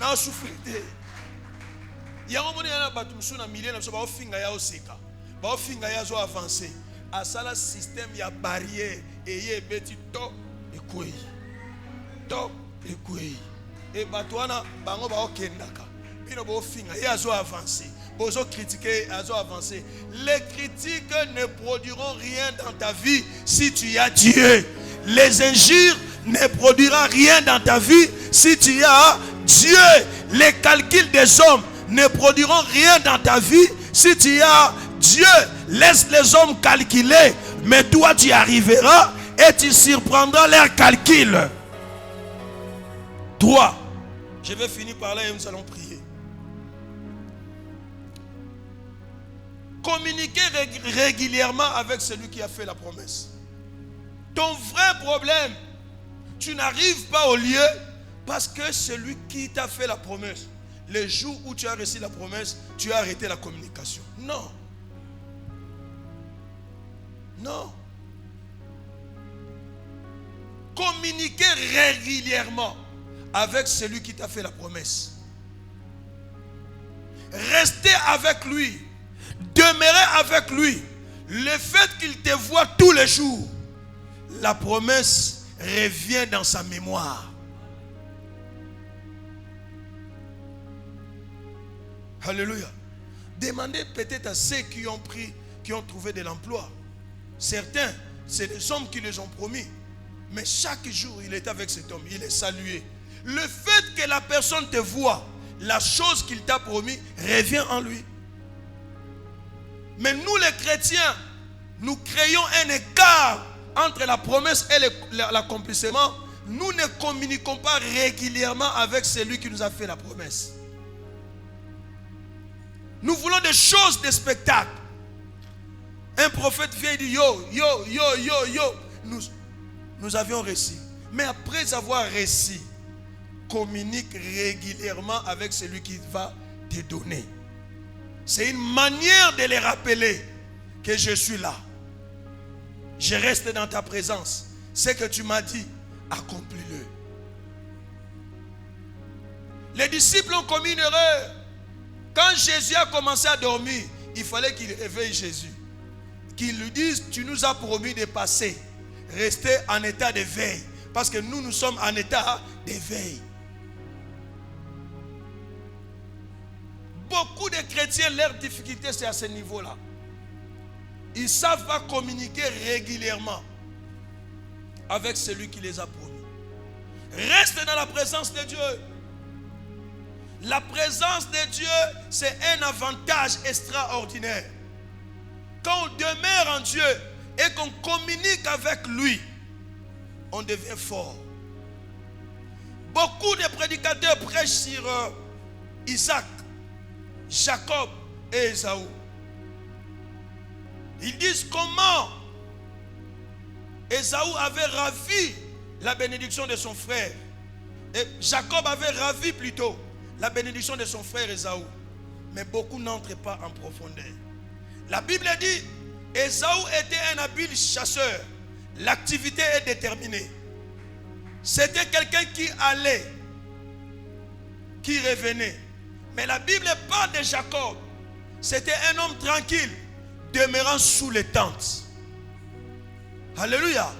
A: Na souffrir. Il y a un moment où il y a un millier de gens qui avancé. À ça, le système, il y a barrière. Et il y a petit top et quoi. Top et quoi. Et Batouana, Bango Bao Kendaka. Il y a avancé. Bozo critiquer, ils ont avancé. Les critiques ne produiront rien dans ta vie si tu as Dieu. Les injures ne produiront rien dans ta vie si tu as Dieu. Les calculs des hommes ne produiront rien dans ta vie si tu as Dieu. Laisse les hommes calculer, mais toi tu arriveras et tu surprendras leurs calculs. Toi, je vais finir par là et nous allons prier. Communiquer régulièrement avec celui qui a fait la promesse. Ton vrai problème, tu n'arrives pas au lieu parce que celui qui t'a fait la promesse, le jour où tu as reçu la promesse, tu as arrêté la communication. Non. Non. Communiquer régulièrement avec celui qui t'a fait la promesse. Restez avec lui. Demeurez avec lui. Le fait qu'il te voit tous les jours, la promesse revient dans sa mémoire. Alléluia. Demandez peut-être à ceux qui ont trouvé de l'emploi. Certains, c'est des hommes qui les ont promis. Mais chaque jour, il est avec cet homme. Il est salué. Le fait que la personne te voit, la chose qu'il t'a promis revient en lui. Mais nous les chrétiens, nous créons un écart entre la promesse et l'accomplissement. Nous ne communiquons pas régulièrement avec celui qui nous a fait la promesse. Nous voulons des choses, des spectacles. Un prophète vient et dit yo. Nous avions réussi. Mais après avoir réussi, communique régulièrement avec celui qui va te donner. C'est une manière de les rappeler que je suis là. Je reste dans ta présence. Ce que tu m'as dit, accomplis-le. Les disciples ont commis une erreur. Quand Jésus a commencé à dormir, il fallait qu'il réveille Jésus. Qu'il lui dise, tu nous as promis de passer. Rester en état de veille. Parce que nous sommes en état d'éveil. Beaucoup de chrétiens, leur difficulté, c'est à ce niveau-là. Ils ne savent pas communiquer régulièrement avec celui qui les a promis. Reste dans la présence de Dieu. La présence de Dieu, c'est un avantage extraordinaire. Quand on demeure en Dieu et qu'on communique avec lui, on devient fort. Beaucoup de prédicateurs prêchent sur Isaac, Jacob et Ésaü. Ils disent comment Ésaü avait ravi la bénédiction de son frère. Et Jacob avait ravi plutôt la bénédiction de son frère Ésaü. Mais beaucoup n'entrent pas en profondeur. La Bible dit, Ésaü était un habile chasseur. L'activité est déterminée. C'était quelqu'un qui allait, qui revenait. Mais la Bible parle de Jacob. C'était un homme tranquille, demeurant sous les tentes. Alléluia.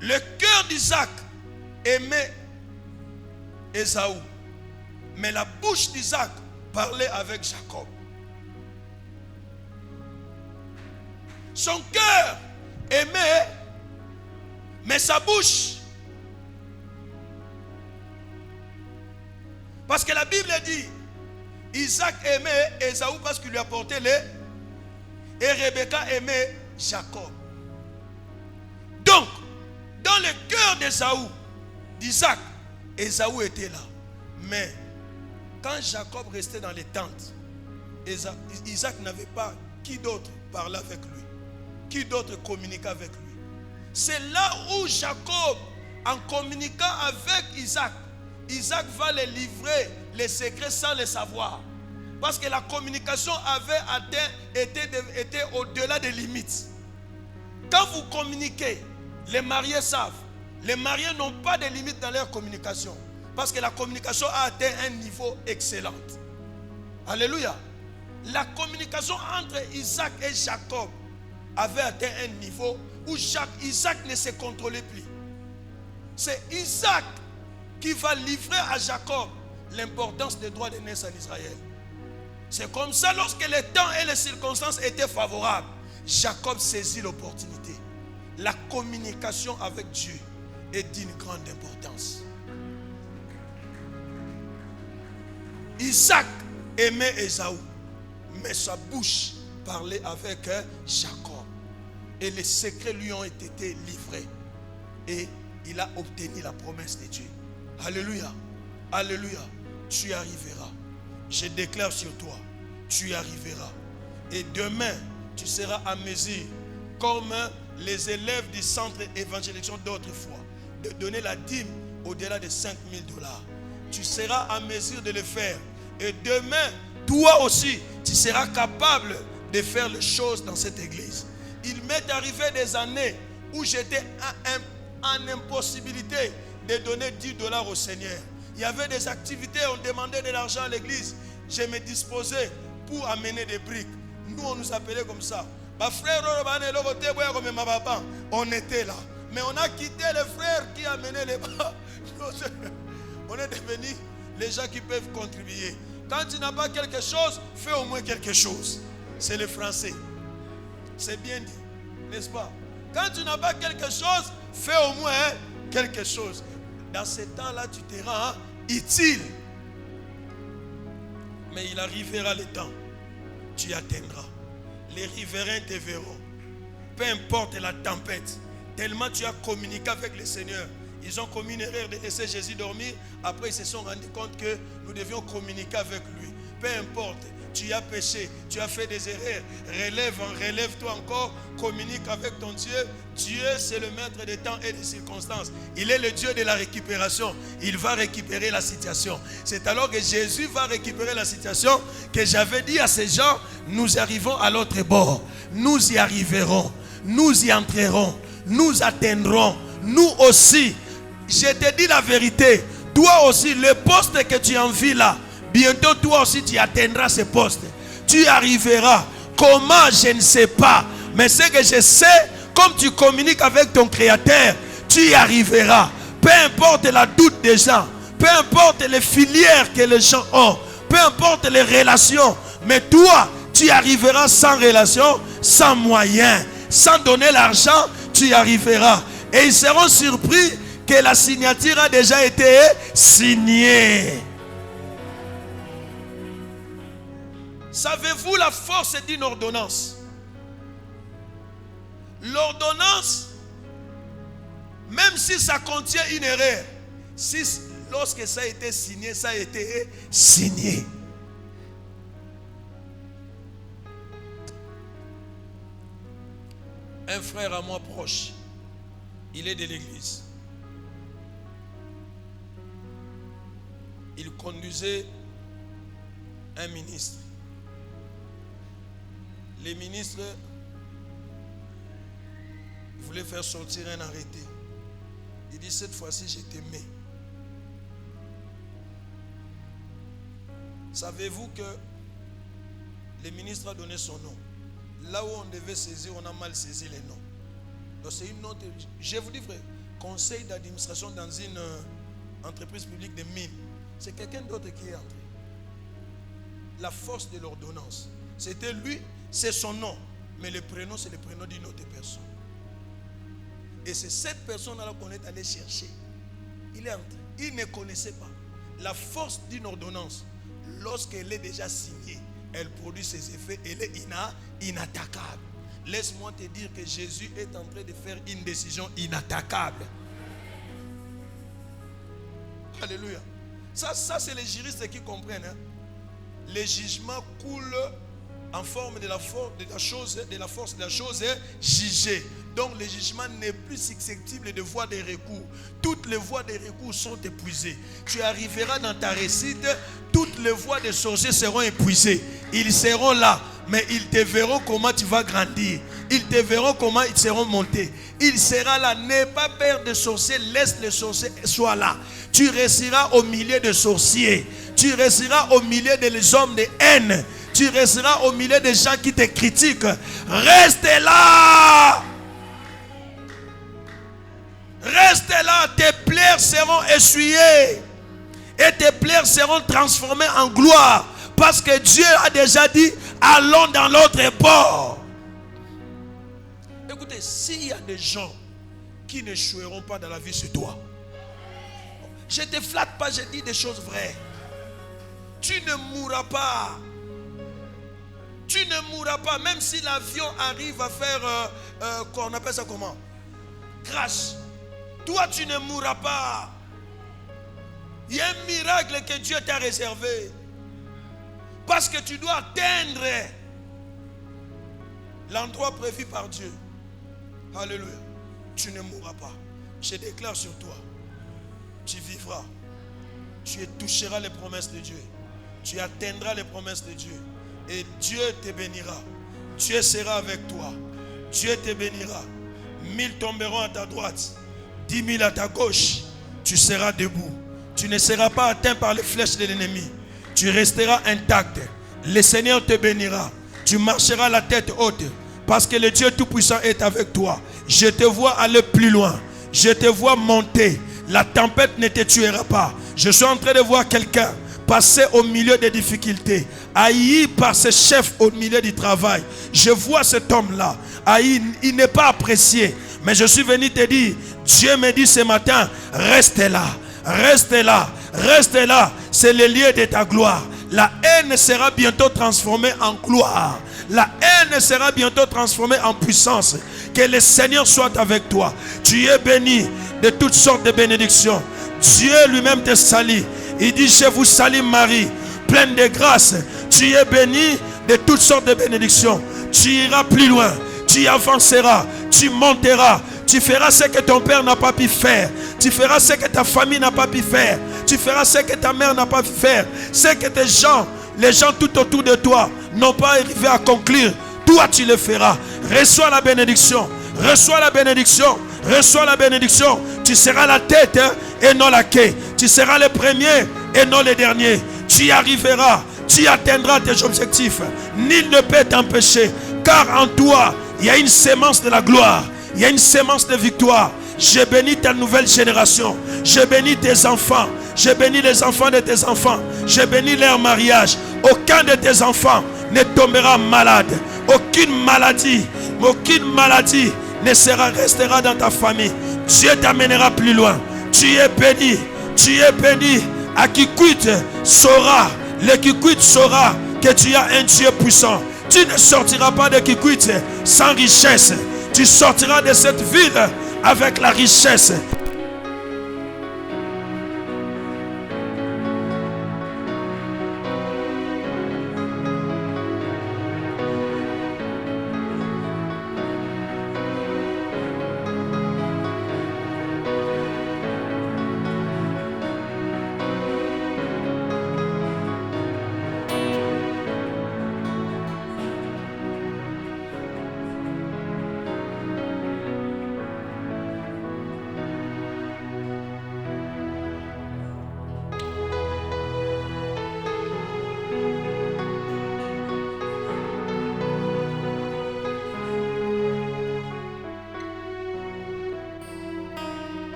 A: Le cœur d'Isaac aimait Ésaü. Mais la bouche d'Isaac parlait avec Jacob. Son cœur aimait, mais sa bouche. Parce que la Bible dit, Isaac aimait Ésaü parce qu'il lui apportait lait. Et Rebecca aimait Jacob. Donc, dans le cœur d'Isaac, Ésaü était là. Mais quand Jacob restait dans les tentes, Isaac n'avait pas qui d'autre parlait avec lui, qui d'autre communiquait avec lui. C'est là où Jacob, en communiquant avec Isaac, Isaac va les livrer les secrets sans les savoir. Parce que la communication était au-delà des limites. Quand vous communiquez, les mariés savent. Les mariés n'ont pas de limites dans leur communication. Parce que la communication a atteint un niveau excellent. Alléluia. La communication entre Isaac et Jacob avait atteint un niveau où Isaac ne se contrôlait plus. C'est Isaac qui va livrer à Jacob l'importance des droits d'aînesse en Israël. C'est comme ça, lorsque les temps et les circonstances étaient favorables, Jacob saisit l'opportunité. La communication avec Dieu est d'une grande importance. Isaac aimait Ésaü, mais sa bouche parlait avec Jacob. Et les secrets lui ont été livrés. Et il a obtenu la promesse de Dieu. Alléluia. Alléluia. Tu y arriveras. Je déclare sur toi, tu y arriveras. Et demain, tu seras à mesure, comme les élèves du centre évangélisation d'autrefois, de donner la dîme au-delà de $5,000. Tu seras à mesure de le faire. Et demain, toi aussi, tu seras capable de faire les choses dans cette église. Il m'est arrivé des années où j'étais en impossibilité de donner $10 au Seigneur. Il y avait des activités, on demandait de l'argent à l'église. Je me disposais pour amener des briques. Nous, on nous appelait comme ça. On était là. Mais on a quitté les frères qui amenaient les bas. On est devenus les gens qui peuvent contribuer. Quand tu n'as pas quelque chose, fais au moins quelque chose. C'est le français. C'est bien dit, n'est-ce pas? Quand tu n'as pas quelque chose, fais au moins quelque chose. Dans ce temps-là, tu te rends utile. Mais il arrivera le temps, tu atteindras. Les riverains te verront. Peu importe la tempête, tellement tu as communiqué avec le Seigneur. Ils ont commis une erreur de laisser Jésus dormir. Après, ils se sont rendus compte que nous devions communiquer avec lui. Peu importe, tu as péché, tu as fait des erreurs. Relève-toi encore, communique avec ton Dieu. Dieu, c'est le maître des temps et des circonstances. Il est le Dieu de la récupération. Il va récupérer la situation. C'est alors que Jésus va récupérer la situation que j'avais dit à ces gens, nous arrivons à l'autre bord. Nous y arriverons. Nous y entrerons. Nous atteindrons. Nous aussi. Je te dis la vérité. Toi aussi, le poste que tu envies là, bientôt toi aussi tu atteindras ce poste. Tu y arriveras. Comment, je ne sais pas. Mais ce que je sais, comme tu communiques avec ton Créateur, tu y arriveras. peu importe la doute des gens, peu importe les filières que les gens ont, peu importe les relations, mais toi, tu arriveras sans relation, sans moyens, sans donner l'argent, tu y arriveras. Et ils seront surpris que la signature a déjà été signée. Savez-vous la force d'une ordonnance? L'ordonnance, même si ça contient une erreur, lorsque ça a été signé, ça a été signé. Un frère à moi proche, il est de l'église. Il conduisait un ministre. Les ministres voulaient faire sortir un arrêté. Il dit, cette fois-ci, je t'aimais. Savez-vous que le ministre a donné son nom? Là où on devait saisir, on a mal saisi les noms. Donc c'est une autre. Je vous dis, frère, conseil d'administration dans une entreprise publique de mines. C'est quelqu'un d'autre qui est entré. La force de l'ordonnance. C'était lui, c'est son nom. Mais le prénom, c'est le prénom d'une autre personne. Et c'est cette personne-là qu'on est allé chercher. Il est entré. Il ne connaissait pas. La force d'une ordonnance, lorsqu'elle est déjà signée, elle produit ses effets, elle est inattaquable. Laisse-moi te dire que Jésus est en train de faire une décision inattaquable. Alléluia. Ça c'est les juristes qui comprennent. Les jugements coulent en forme de la force de la chose jugée. Donc le jugement n'est plus susceptible de voies de recours. Toutes les voies de recours sont épuisées. Tu arriveras dans ta réussite, toutes les voies des sorciers seront épuisées. Ils seront là, mais ils te verront comment tu vas grandir. Ils te verront comment ils seront montés. Il sera là. N'aie pas peur des sorciers, laisse les sorciers soient là. Tu resteras au milieu des sorciers. Tu resteras au milieu des hommes de haine. Tu resteras au milieu des gens qui te critiquent. Reste là. Reste là. Tes plaies seront essuyées. Et tes plaies seront transformées en gloire. Parce que Dieu a déjà dit, allons dans l'autre bord. Écoutez, s'il y a des gens qui n'échoueront pas dans la vie sur toi, je ne te flatte pas, je dis des choses vraies. Tu ne mourras pas. Tu ne mourras pas, même si l'avion arrive à faire, on appelle ça comment? Crash. Toi, tu ne mourras pas. Il y a un miracle que Dieu t'a réservé. Parce que tu dois atteindre l'endroit prévu par Dieu. Alléluia. Tu ne mourras pas. Je déclare sur toi. Tu vivras. Tu toucheras les promesses de Dieu. Tu atteindras les promesses de Dieu. Et Dieu te bénira. Dieu sera avec toi. Dieu te bénira. 1000 tomberont à ta droite, 10 000 à ta gauche. Tu seras debout. Tu ne seras pas atteint par les flèches de l'ennemi. Tu resteras intact. Le Seigneur te bénira. Tu marcheras la tête haute. Parce que le Dieu Tout-Puissant est avec toi. Je te vois aller plus loin. Je te vois monter. La tempête ne te tuera pas. Je suis en train de voir quelqu'un passer au milieu des difficultés, haï par ses chefs au milieu du travail. Je vois cet homme-là, haï, il n'est pas apprécié. Mais je suis venu te dire, Dieu me dit ce matin, reste là, reste là, reste là. C'est le lieu de ta gloire. La haine sera bientôt transformée en gloire. La haine sera bientôt transformée en puissance. Que le Seigneur soit avec toi. Tu es béni de toutes sortes de bénédictions. Dieu lui-même te salue. Il dit, je vous salue Marie, pleine de grâce. Tu es béni de toutes sortes de bénédictions. Tu iras plus loin. Tu avanceras. Tu monteras. Tu feras ce que ton père n'a pas pu faire. Tu feras ce que ta famille n'a pas pu faire. Tu feras ce que ta mère n'a pas pu faire. Ce que tes gens, les gens tout autour de toi n'ont pas arrivé à conclure. Toi tu le feras. Reçois la bénédiction. Reçois la bénédiction. Reçois la bénédiction. Tu seras la tête et non la queue. Tu seras le premier et non le dernier. Tu y arriveras. Tu atteindras tes objectifs. Nul ne peut t'empêcher. Car en toi, il y a une sémence de la gloire. Il y a une sémence de victoire. Je bénis ta nouvelle génération. Je bénis tes enfants. Je bénis les enfants de tes enfants. Je bénis leur mariage. Aucun de tes enfants ne tombera malade. Aucune maladie restera dans ta famille. Dieu t'amènera plus loin. Tu es béni. Tu es béni. À Kikwit saura, le Kikwit saura que tu as un Dieu puissant. Tu ne sortiras pas de Kikwit sans richesse. Tu sortiras de cette ville avec la richesse.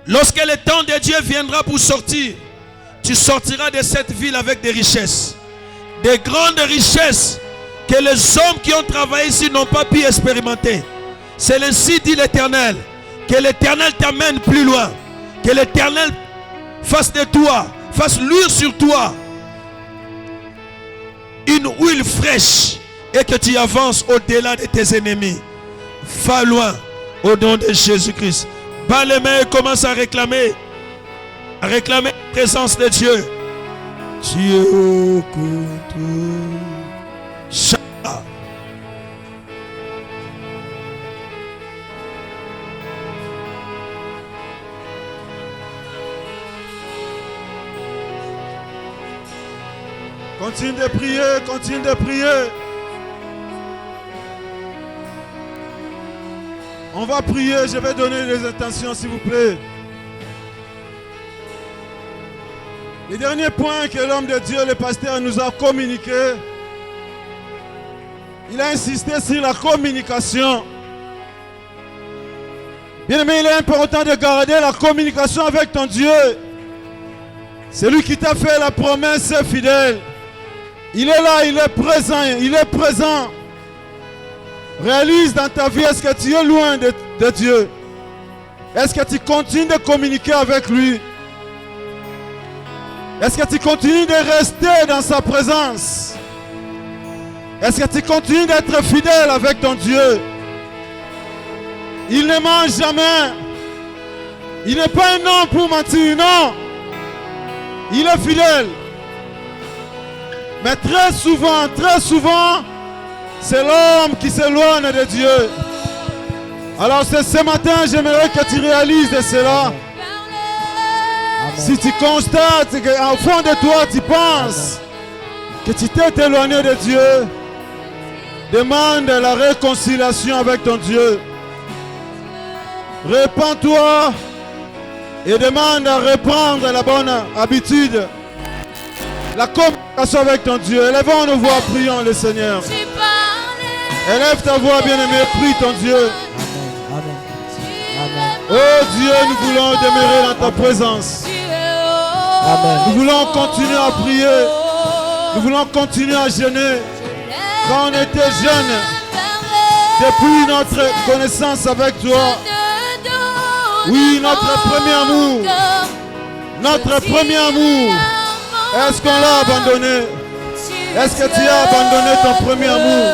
A: Lorsque le temps de Dieu viendra pour sortir, tu sortiras de cette ville avec des richesses. Des grandes richesses que les hommes qui ont travaillé ici n'ont pas pu expérimenter. C'est ainsi dit l'Éternel. Que l'Éternel t'amène plus loin. Que l'Éternel fasse de toi, fasse luire sur toi une huile fraîche et que tu avances au-delà de tes ennemis. Va loin au nom de Jésus-Christ. Bas les mains et commence à réclamer la présence de Dieu. Dieu
B: continue de prier, continue de prier. On va prier, je vais donner les intentions s'il vous plaît. Le dernier point que l'homme de Dieu, le pasteur, nous a communiqué, il a insisté sur la communication. Bien aimé, il est important de garder la communication avec ton Dieu. C'est lui qui t'a fait la promesse fidèle. Il est là, il est présent, il est présent. Réalise dans ta vie, est-ce que tu es loin de Dieu? Est-ce que tu continues de communiquer avec lui? Est-ce que tu continues de rester dans sa présence? Est-ce que tu continues d'être fidèle avec ton Dieu? Il ne ment jamais. Il n'est pas un homme pour mentir, non. Il est fidèle. Mais très souvent, c'est l'homme qui s'éloigne de Dieu. Alors ce matin, j'aimerais que tu réalises cela. Amen. Si tu constates qu'au fond de toi, tu penses que tu t'es éloigné de Dieu, demande la réconciliation avec ton Dieu. Répands-toi et demande à reprendre la bonne habitude. La communication avec ton Dieu. Élevons nos voix, prions le Seigneur. Élève ta voix, bien-aimé, prie ton Dieu.
C: Amen. Amen.
B: Oh Dieu, nous voulons demeurer dans ta présence.
C: Amen.
B: Nous voulons continuer à prier. Nous voulons continuer à jeûner. Quand on était jeunes, depuis notre connaissance avec toi, oui, notre premier amour. Notre premier amour. Est-ce qu'on l'a abandonné? Est-ce que tu as abandonné ton premier amour?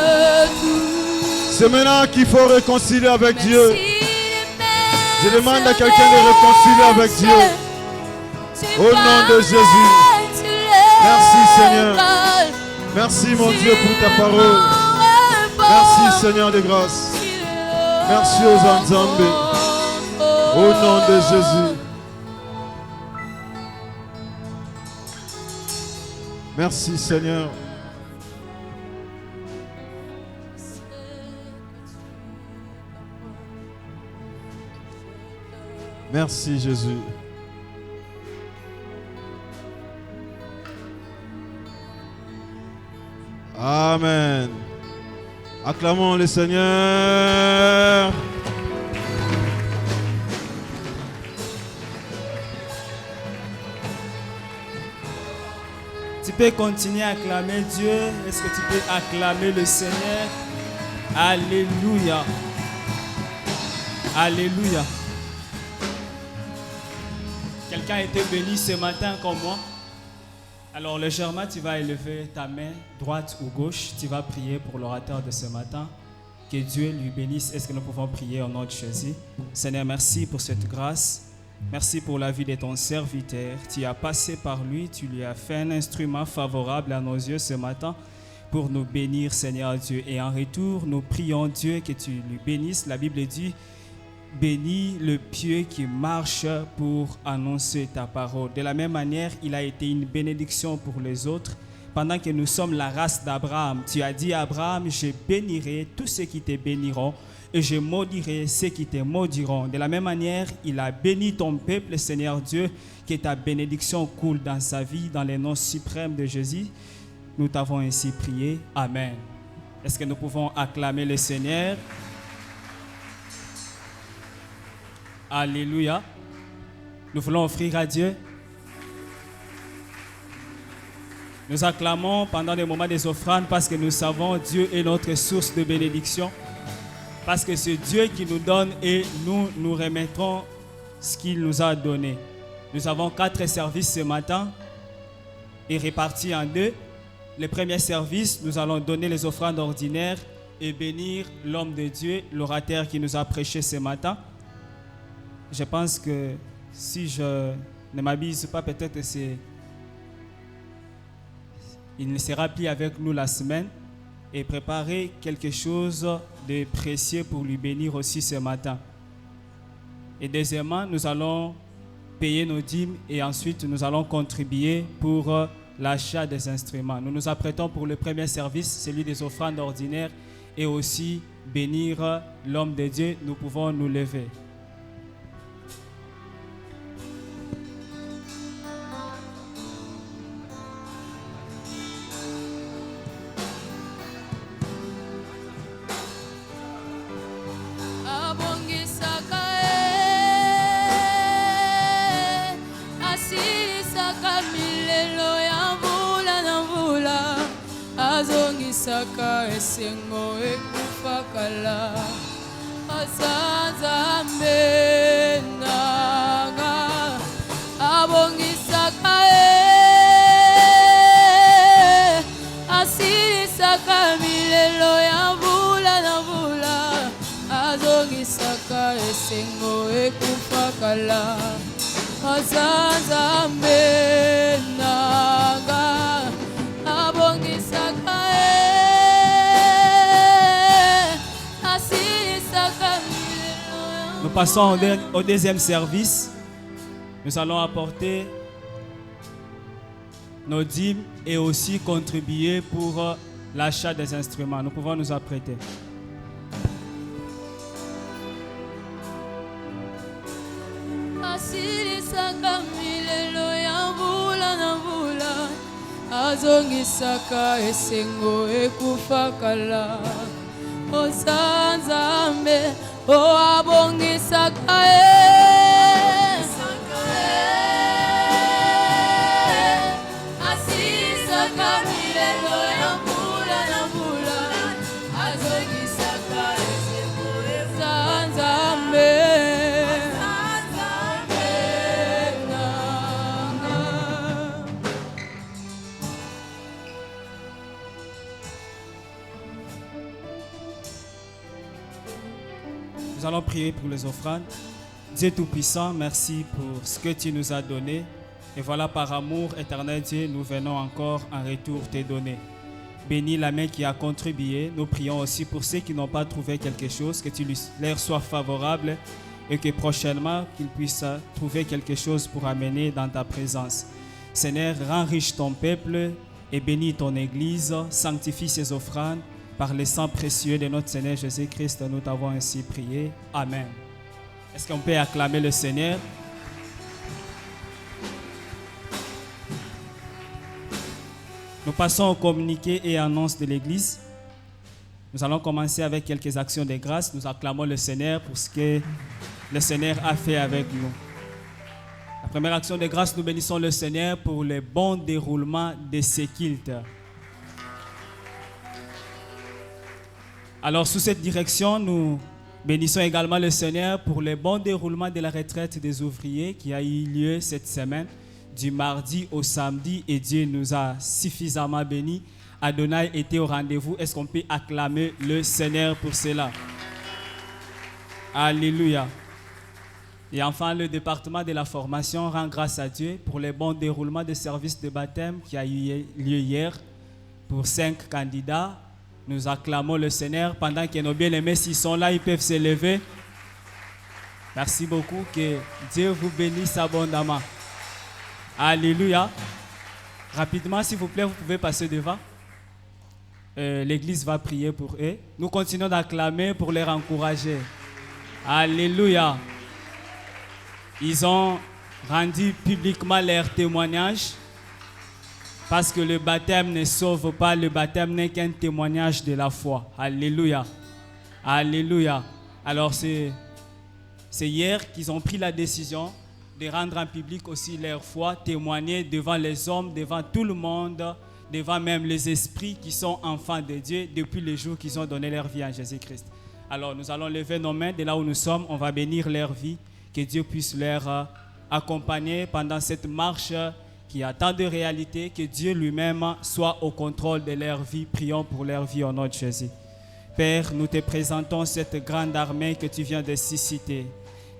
B: C'est maintenant qu'il faut réconcilier avec Dieu. Je demande à quelqu'un de réconcilier avec Dieu. Au nom de Jésus. Merci Seigneur. Merci mon Dieu pour ta parole. Merci Seigneur de grâce. Merci aux Nzambe. Au nom de Jésus. Merci Seigneur. Merci Jésus. Amen. Acclamons le Seigneur.
C: Tu peux continuer à acclamer Dieu. Est-ce que tu peux acclamer le Seigneur? Alléluia. Alléluia. Quelqu'un a été béni ce matin comme moi. Alors légèrement, tu vas élever ta main droite ou gauche. Tu vas prier pour l'orateur de ce matin. Que Dieu lui bénisse. Est-ce que nous pouvons prier au nom de Jésus? Seigneur, merci pour cette grâce. Merci pour la vie de ton serviteur. Tu as passé par lui, tu lui as fait un instrument favorable à nos yeux ce matin pour nous bénir, Seigneur Dieu. Et en retour, nous prions Dieu que tu lui bénisses. La Bible dit, bénis le pieux qui marche pour annoncer ta parole. De la même manière, il a été une bénédiction pour les autres. Pendant que nous sommes la race d'Abraham, tu as dit à Abraham, je bénirai tous ceux qui te béniront et je maudirai ceux qui te maudiront. De la même manière, il a béni ton peuple, Seigneur Dieu, que ta bénédiction coule dans sa vie, dans le nom suprême de Jésus. Nous t'avons ainsi prié. Amen. Est-ce que nous pouvons acclamer le Seigneur? Alléluia. Nous voulons offrir à Dieu. Nous acclamons pendant les moments des offrandes parce que nous savons Dieu est notre source de bénédiction. Parce que c'est Dieu qui nous donne et nous remettrons ce qu'il nous a donné. Nous avons 4 services ce matin et répartis en 2. Le premier service, nous allons donner les offrandes ordinaires et bénir l'homme de Dieu, l'orateur qui nous a prêché ce matin. Je pense que si je ne m'abuse pas, peut-être il ne sera plus avec nous la semaine et préparer quelque chose de précieux pour lui bénir aussi ce matin. Et deuxièmement, nous allons payer nos dîmes et ensuite nous allons contribuer pour l'achat des instruments. Nous nous apprêtons pour le premier service, celui des offrandes ordinaires et aussi bénir l'homme de Dieu. Nous pouvons nous lever.
D: Saka esengo ekufakala azaza menaga abongisaka asirisaka milelo ya vula na vula azongisaka esengo ekufakala azaza menaga abongisaka
C: Nous passons au deuxième service. Nous allons apporter nos dîmes et aussi contribuer pour l'achat des instruments. Nous pouvons nous apprêter.
D: Azongisaka esengo ekufakala osanzambe o abongisaka asisaka milelo ya mbula na mbula azongisaka esengo osanzambe.
C: Nous allons prier pour les offrandes. Dieu Tout-Puissant, merci pour ce que tu nous as donné. Et voilà, par amour éternel Dieu, nous venons encore en retour te donner. bénis la main qui a contribué. Nous prions aussi pour ceux qui n'ont pas trouvé quelque chose, que tu leur sois favorable et que prochainement qu'ils puissent trouver quelque chose pour amener dans ta présence. Seigneur, rends riche ton peuple et bénis ton Église, sanctifie ses offrandes par le sang précieux de notre Seigneur Jésus-Christ. Nous t'avons ainsi prié. Amen. Est-ce qu'on peut acclamer le Seigneur? Nous passons au communiqué et annonce de l'Église. Nous allons commencer avec quelques actions de grâce. Nous acclamons le Seigneur pour ce que le Seigneur a fait avec nous. La première action de grâce, nous bénissons le Seigneur pour le bon déroulement de ces cultes. Alors, sous cette direction, nous bénissons également le Seigneur pour le bon déroulement de la retraite des ouvriers qui a eu lieu cette semaine, du mardi au samedi, et Dieu nous a suffisamment bénis. Adonai était au rendez-vous. Est-ce qu'on peut acclamer le Seigneur pour cela? Alléluia. Et enfin, le département de la formation rend grâce à Dieu pour le bon déroulement des services de baptême qui a eu lieu hier pour 5 candidats. Nous acclamons le Seigneur. Pendant que nos bien-aimés, s'ils sont là, ils peuvent se lever. Merci beaucoup. Que Dieu vous bénisse abondamment. Alléluia. Rapidement, s'il vous plaît, vous pouvez passer devant. L'Église va prier pour eux. Nous continuons d'acclamer pour les encourager. Alléluia. Ils ont rendu publiquement leur témoignage parce que le baptême ne sauve pas, le baptême n'est qu'un témoignage de la foi. Alléluia. Alléluia. Alors c'est hier qu'ils ont pris la décision de rendre en public aussi leur foi, témoigner devant les hommes, devant tout le monde, devant même les esprits qui sont enfants de Dieu depuis le jour qu'ils ont donné leur vie à Jésus-Christ. Alors nous allons lever nos mains de là où nous sommes, on va bénir leur vie. Que Dieu puisse leur accompagner pendant cette marche qui a tant de réalités, que Dieu lui-même soit au contrôle de leur vie. Prions pour leur vie au nom de Jésus. Père, nous te présentons cette grande armée que tu viens de susciter.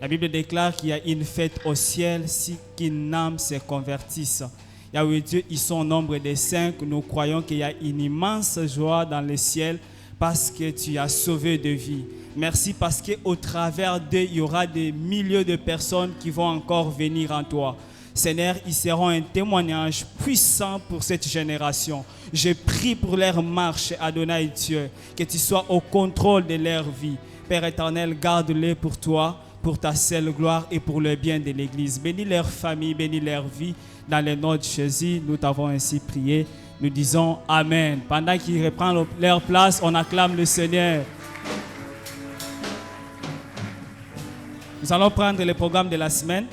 C: La Bible déclare qu'il y a une fête au ciel si qu'une âme se convertisse. Yahweh Dieu, ils sont au nombre de 5. Nous croyons qu'il y a une immense joie dans le ciel parce que tu as sauvé de vie. Merci parce qu'au travers d'eux, il y aura des milliers de personnes qui vont encore venir en toi. Seigneur, ils seront un témoignage puissant pour cette génération. Je prie pour leur marche, Adonai Dieu, que tu sois au contrôle de leur vie. Père éternel, garde-les pour toi, pour ta seule gloire et pour le bien de l'Église. Bénis leur famille, bénis leur vie. Dans le nom de Jésus, nous t'avons ainsi prié. Nous disons Amen. Pendant qu'ils reprennent leur place, on acclame le Seigneur. Nous allons prendre le programme de la semaine.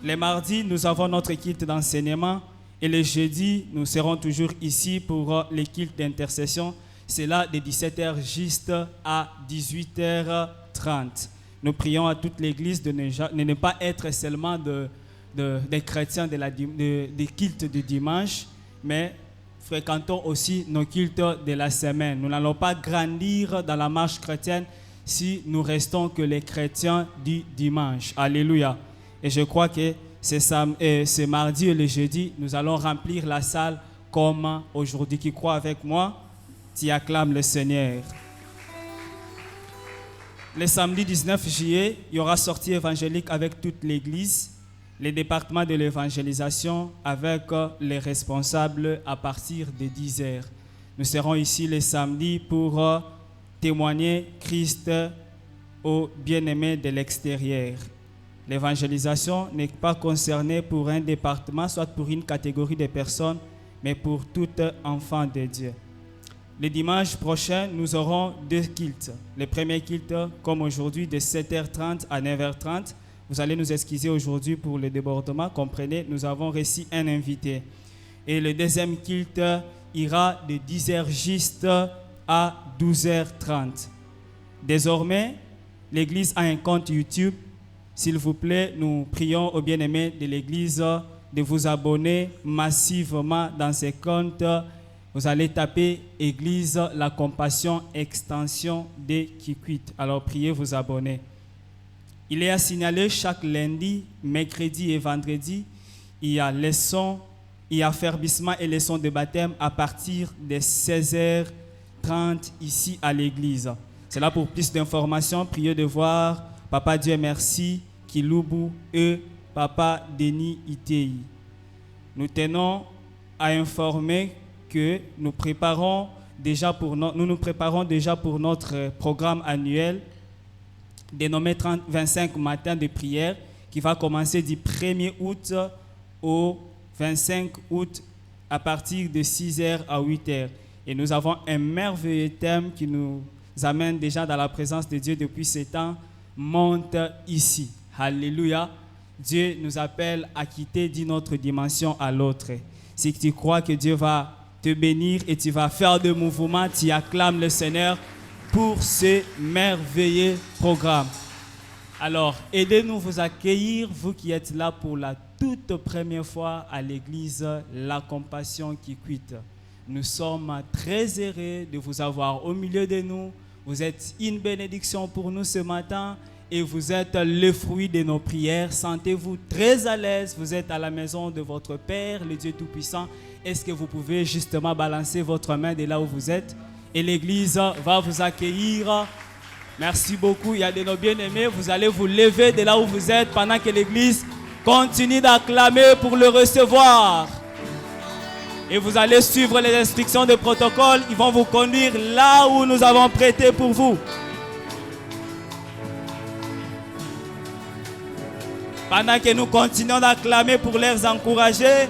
C: Les mardis, nous avons notre culte d'enseignement. Et les jeudis, nous serons toujours ici pour les cultes d'intercession. C'est là de 17h juste à 18h30. Nous prions à toute l'Église de ne pas être seulement des chrétiens des cultes du dimanche, mais fréquentons aussi nos cultes de la semaine. Nous n'allons pas grandir dans la marche chrétienne si nous restons que les chrétiens du dimanche. Alléluia. Et je crois que ce mardi et le jeudi, nous allons remplir la salle comme aujourd'hui. Qui croit avec moi, tu acclames le Seigneur. Le samedi 19 juillet, il y aura sortie évangélique avec toute l'Église, les départements de l'évangélisation avec les responsables à partir de 10h. Nous serons ici le samedi pour témoigner Christ aux bien-aimés de l'extérieur. L'évangélisation n'est pas concernée pour un département, soit pour une catégorie de personnes, mais pour tout enfant de Dieu. Le dimanche prochain, nous aurons 2 cultes. Le premier culte, comme aujourd'hui, de 7h30 à 9h30. Vous allez nous excuser aujourd'hui pour le débordement. Comprenez, nous avons reçu un invité. Et le deuxième culte ira de 10h juste à 12h30. Désormais, l'Église a un compte YouTube. S'il vous plaît, nous prions aux bien-aimés de l'Église de vous abonner massivement dans ces comptes. Vous allez taper Église La Compassion extension de Kikwit. Alors priez vous abonner. Il est à signaler chaque lundi, mercredi et vendredi, il y a leçon et affermissement et leçons de baptême à partir de 16h30 ici à l'église. C'est là pour plus d'informations. Priez de voir Papa Dieu merci, Kilubu et Papa Denis Itei. Nous tenons à informer que nous nous préparons déjà pour notre programme annuel dénommé 25 matins de prière qui va commencer du 1er août au 25 août à partir de 6h à 8h. Et nous avons un merveilleux thème qui nous amène déjà dans la présence de Dieu depuis ce temps. Monte ici. Alléluia. Dieu nous appelle à quitter d'une autre dimension à l'autre. Si tu crois que Dieu va te bénir et tu vas faire des mouvements, tu acclames le Seigneur pour ce merveilleux programme. Alors, aidez-nous vous accueillir, vous qui êtes là pour la toute première fois à l'église La Compassion qui quitte. Nous sommes très heureux de vous avoir au milieu de nous. Vous êtes une bénédiction pour nous ce matin et vous êtes le fruit de nos prières. Sentez-vous très à l'aise. Vous êtes à la maison de votre Père, le Dieu Tout-Puissant. Est-ce que vous pouvez justement balancer votre main de là où vous êtes? Et l'église va vous accueillir. Merci beaucoup. Il y a de nos bien-aimés. Vous allez vous lever de là où vous êtes pendant que l'église continue d'acclamer pour le recevoir. Et vous allez suivre les instructions de protocole. Ils vont vous conduire là où nous avons prêté pour vous. Pendant que nous continuons d'acclamer pour les encourager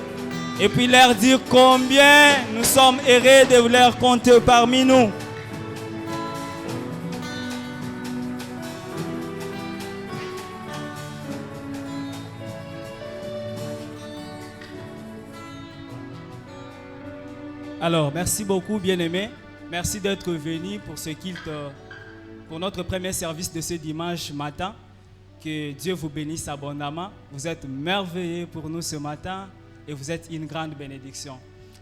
C: et puis leur dire combien nous sommes heureux de leur compter parmi nous. Alors, merci beaucoup, bien-aimés. Merci d'être venus pour notre premier service de ce dimanche matin. Que Dieu vous bénisse abondamment. Vous êtes merveilleux pour nous ce matin et vous êtes une grande bénédiction.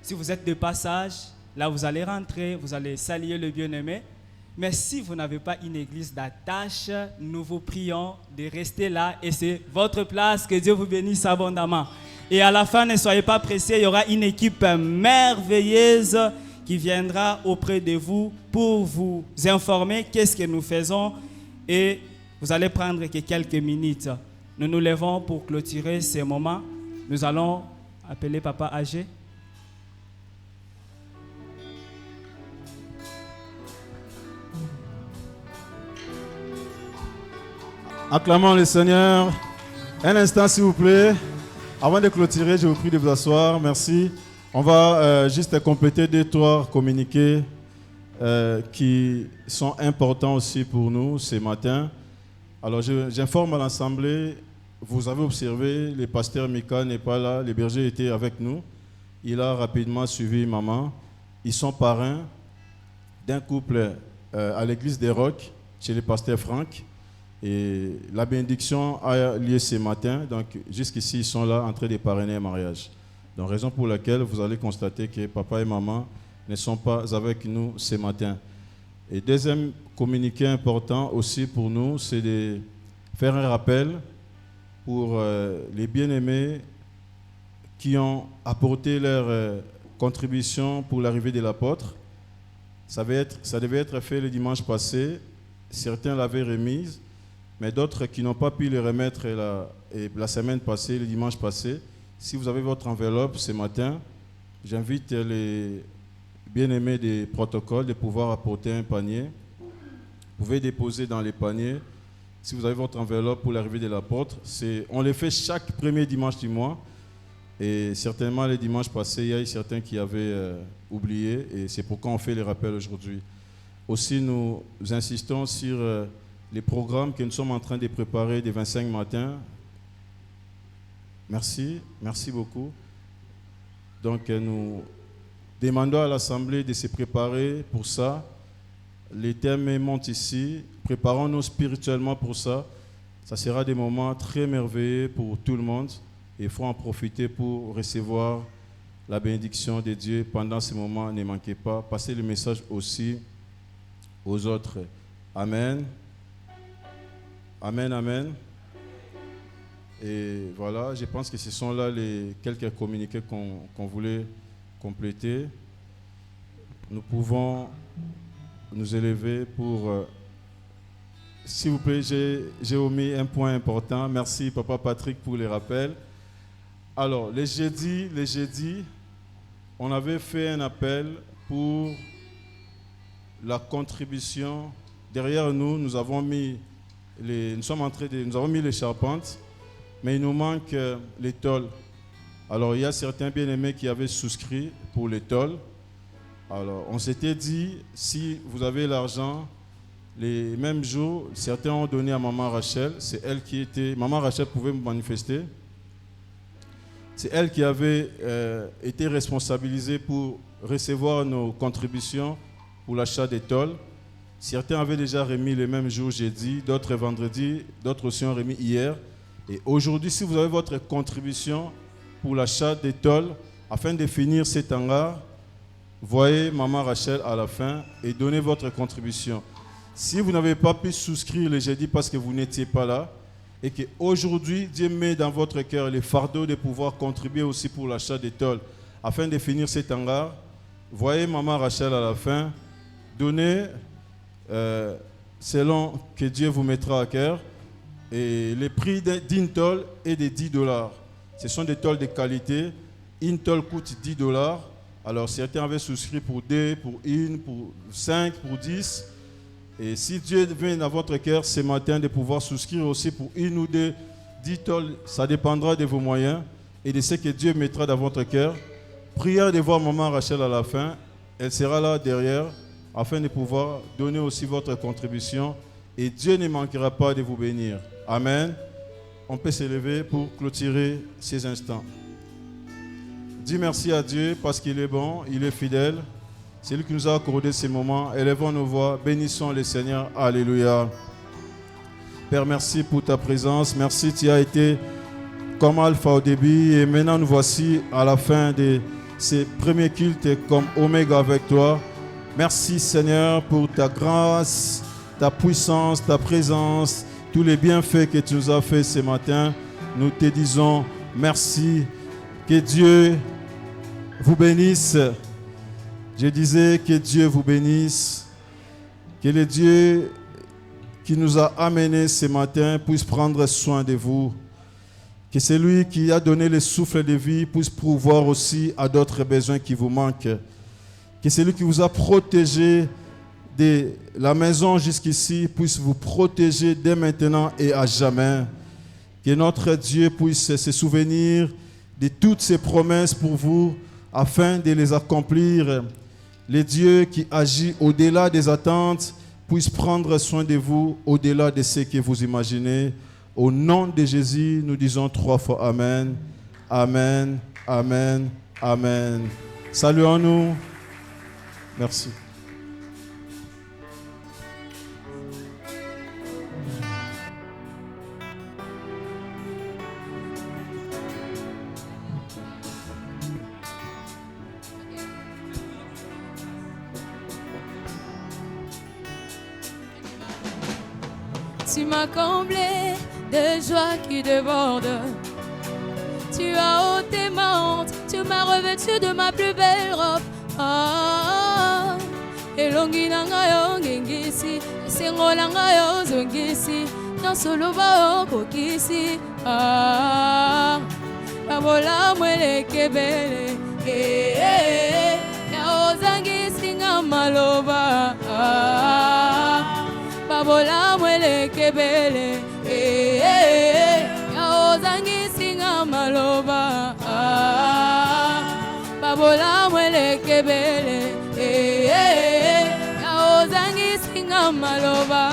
C: Si vous êtes de passage, là vous allez rentrer, vous allez saluer le bien-aimé. Mais si vous n'avez pas une église d'attache, nous vous prions de rester là et c'est votre place. Que Dieu vous bénisse abondamment. Et à la fin, ne soyez pas pressés, il y aura une équipe merveilleuse qui viendra auprès de vous pour vous informer qu'est-ce que nous faisons et vous allez prendre que quelques minutes. Nous nous levons pour clôturer ces moments. Nous allons appeler Papa Agé.
B: Acclamons le Seigneur. Un instant, s'il vous plaît. Avant de clôturer, je vous prie de vous asseoir. Merci. On va juste compléter 2-3 communiqués qui sont importants aussi pour nous ce matin. Alors, j'informe à l'Assemblée. Vous avez observé, le pasteur Mika n'est pas là. Le berger était avec nous. Il a rapidement suivi maman. Ils sont parrains d'un couple à l'église des Rocs, chez le pasteur Franck. Et la bénédiction a lieu ce matin. Donc, jusqu'ici, ils sont là en train de parrainer un mariage. Donc, raison pour laquelle vous allez constater que papa et maman ne sont pas avec nous ce matin. Et deuxième communiqué important aussi pour nous, c'est de faire un rappel pour les bien-aimés qui ont apporté leur contribution pour l'arrivée de l'apôtre. Ça devait être fait le dimanche passé. Certains l'avaient remise. Mais d'autres qui n'ont pas pu le remettre la semaine passée, le dimanche passé, si vous avez votre enveloppe ce matin, j'invite les bien-aimés des protocoles de pouvoir apporter un panier. Vous pouvez déposer dans les paniers. Si vous avez votre enveloppe pour l'arrivée de l'apôtre, on le fait chaque premier dimanche du mois. Et certainement, les dimanches passés, il y a eu certains qui avaient oublié. Et c'est pourquoi on fait les rappels aujourd'hui. Aussi, nous insistons sur les programmes que nous sommes en train de préparer des 25 matins. Merci beaucoup. Donc nous demandons à l'Assemblée de se préparer pour ça. Les thèmes montent ici. Préparons-nous spirituellement pour ça. Ça sera des moments très merveilleux pour tout le monde. Il faut en profiter pour recevoir la bénédiction de Dieu pendant ces moments. Ne manquez pas. Passez le message aussi aux autres. Amen. Amen, amen. Et voilà, je pense que ce sont là les quelques communiqués qu'on voulait compléter. Nous pouvons nous élever pour... s'il vous plaît, j'ai omis un point important. Merci Papa Patrick pour les rappels. Alors, les jeudis, on avait fait un appel pour la contribution. Derrière nous, nous avons mis les charpentes, mais il nous manque les tôles. Alors, il y a certains bien-aimés qui avaient souscrit pour les tôles. Alors, on s'était dit, si vous avez l'argent, les mêmes jours, certains ont donné à Maman Rachel. C'est elle qui était... Maman Rachel pouvait me manifester. C'est elle qui avait été responsabilisée pour recevoir nos contributions pour l'achat des tôles. Certains avaient déjà remis le même jour, jeudi, d'autres vendredi, d'autres aussi ont remis hier. Et aujourd'hui, si vous avez votre contribution pour l'achat des tôles, afin de finir cet hangar, voyez Maman Rachel à la fin et donnez votre contribution. Si vous n'avez pas pu souscrire le jeudi parce que vous n'étiez pas là, et qu'aujourd'hui, Dieu met dans votre cœur le fardeau de pouvoir contribuer aussi pour l'achat des tôles, afin de finir cet hangar, voyez Maman Rachel à la fin, donnez selon que Dieu vous mettra à cœur, et les prix d'une tôle est de $10. Ce sont des tôles de qualité. Une tôle coûte $10. Alors certains avaient souscrit pour 2, pour 1, pour 5, pour 10. Et si Dieu vient dans votre cœur ce matin de pouvoir souscrire aussi pour 1 ou 2, 10 tôles, ça dépendra de vos moyens et de ce que Dieu mettra dans votre cœur. Priez de voir Maman Rachel à la fin. Elle sera là derrière afin de pouvoir donner aussi votre contribution. Et Dieu ne manquera pas de vous bénir. Amen. On peut s'élever pour clôturer ces instants. Dis merci à Dieu parce qu'il est bon, il est fidèle. C'est lui qui nous a accordé ces moments. Élevons nos voix, bénissons le Seigneur. Alléluia. Père, merci pour ta présence. Merci, tu as été comme Alpha au début. Et maintenant, nous voici à la fin de ces premiers cultes comme Oméga avec toi. Merci, Seigneur, pour ta grâce, ta puissance, ta présence, tous les bienfaits que tu nous as fait ce matin. Nous te disons merci. Que Dieu vous bénisse. Je disais que Dieu vous bénisse. Que le Dieu qui nous a amenés ce matin puisse prendre soin de vous. Que celui qui a donné le souffle de vie puisse pourvoir aussi à d'autres besoins qui vous manquent. Que celui qui vous a protégé de la maison jusqu'ici puisse vous protéger dès maintenant et à jamais. Que notre Dieu puisse se souvenir de toutes ses promesses pour vous afin de les accomplir. Le Dieu qui agit au-delà des attentes puisse prendre soin de vous au-delà de ce que vous imaginez. Au nom de Jésus, nous disons 3 fois Amen. Amen, Amen, Amen. Saluons-nous. Merci.
D: Tu m'as comblé de joie qui déborde. Tu as ôté ma honte, tu m'as revêtu de ma plus belle robe. Ah, elongi nanga yo ngengisi, sengo nanga yo zongisi, non solo ba okokisi. Ah, babola mwele kebele, ya ozangisi nga maloba. Ah, babola mwele kebele, ya ozangisi nga maloba. Babola mwele kebele, ya ozangisi nga maloba.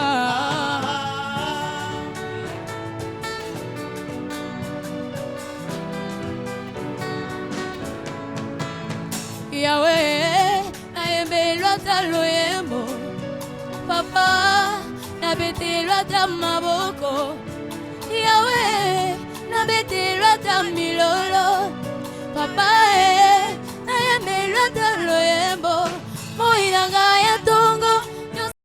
D: Yahweh, naembe lwata loyembo. Papa, nabete lwata maboko. Yahweh, nabete lwata milolo. Papa,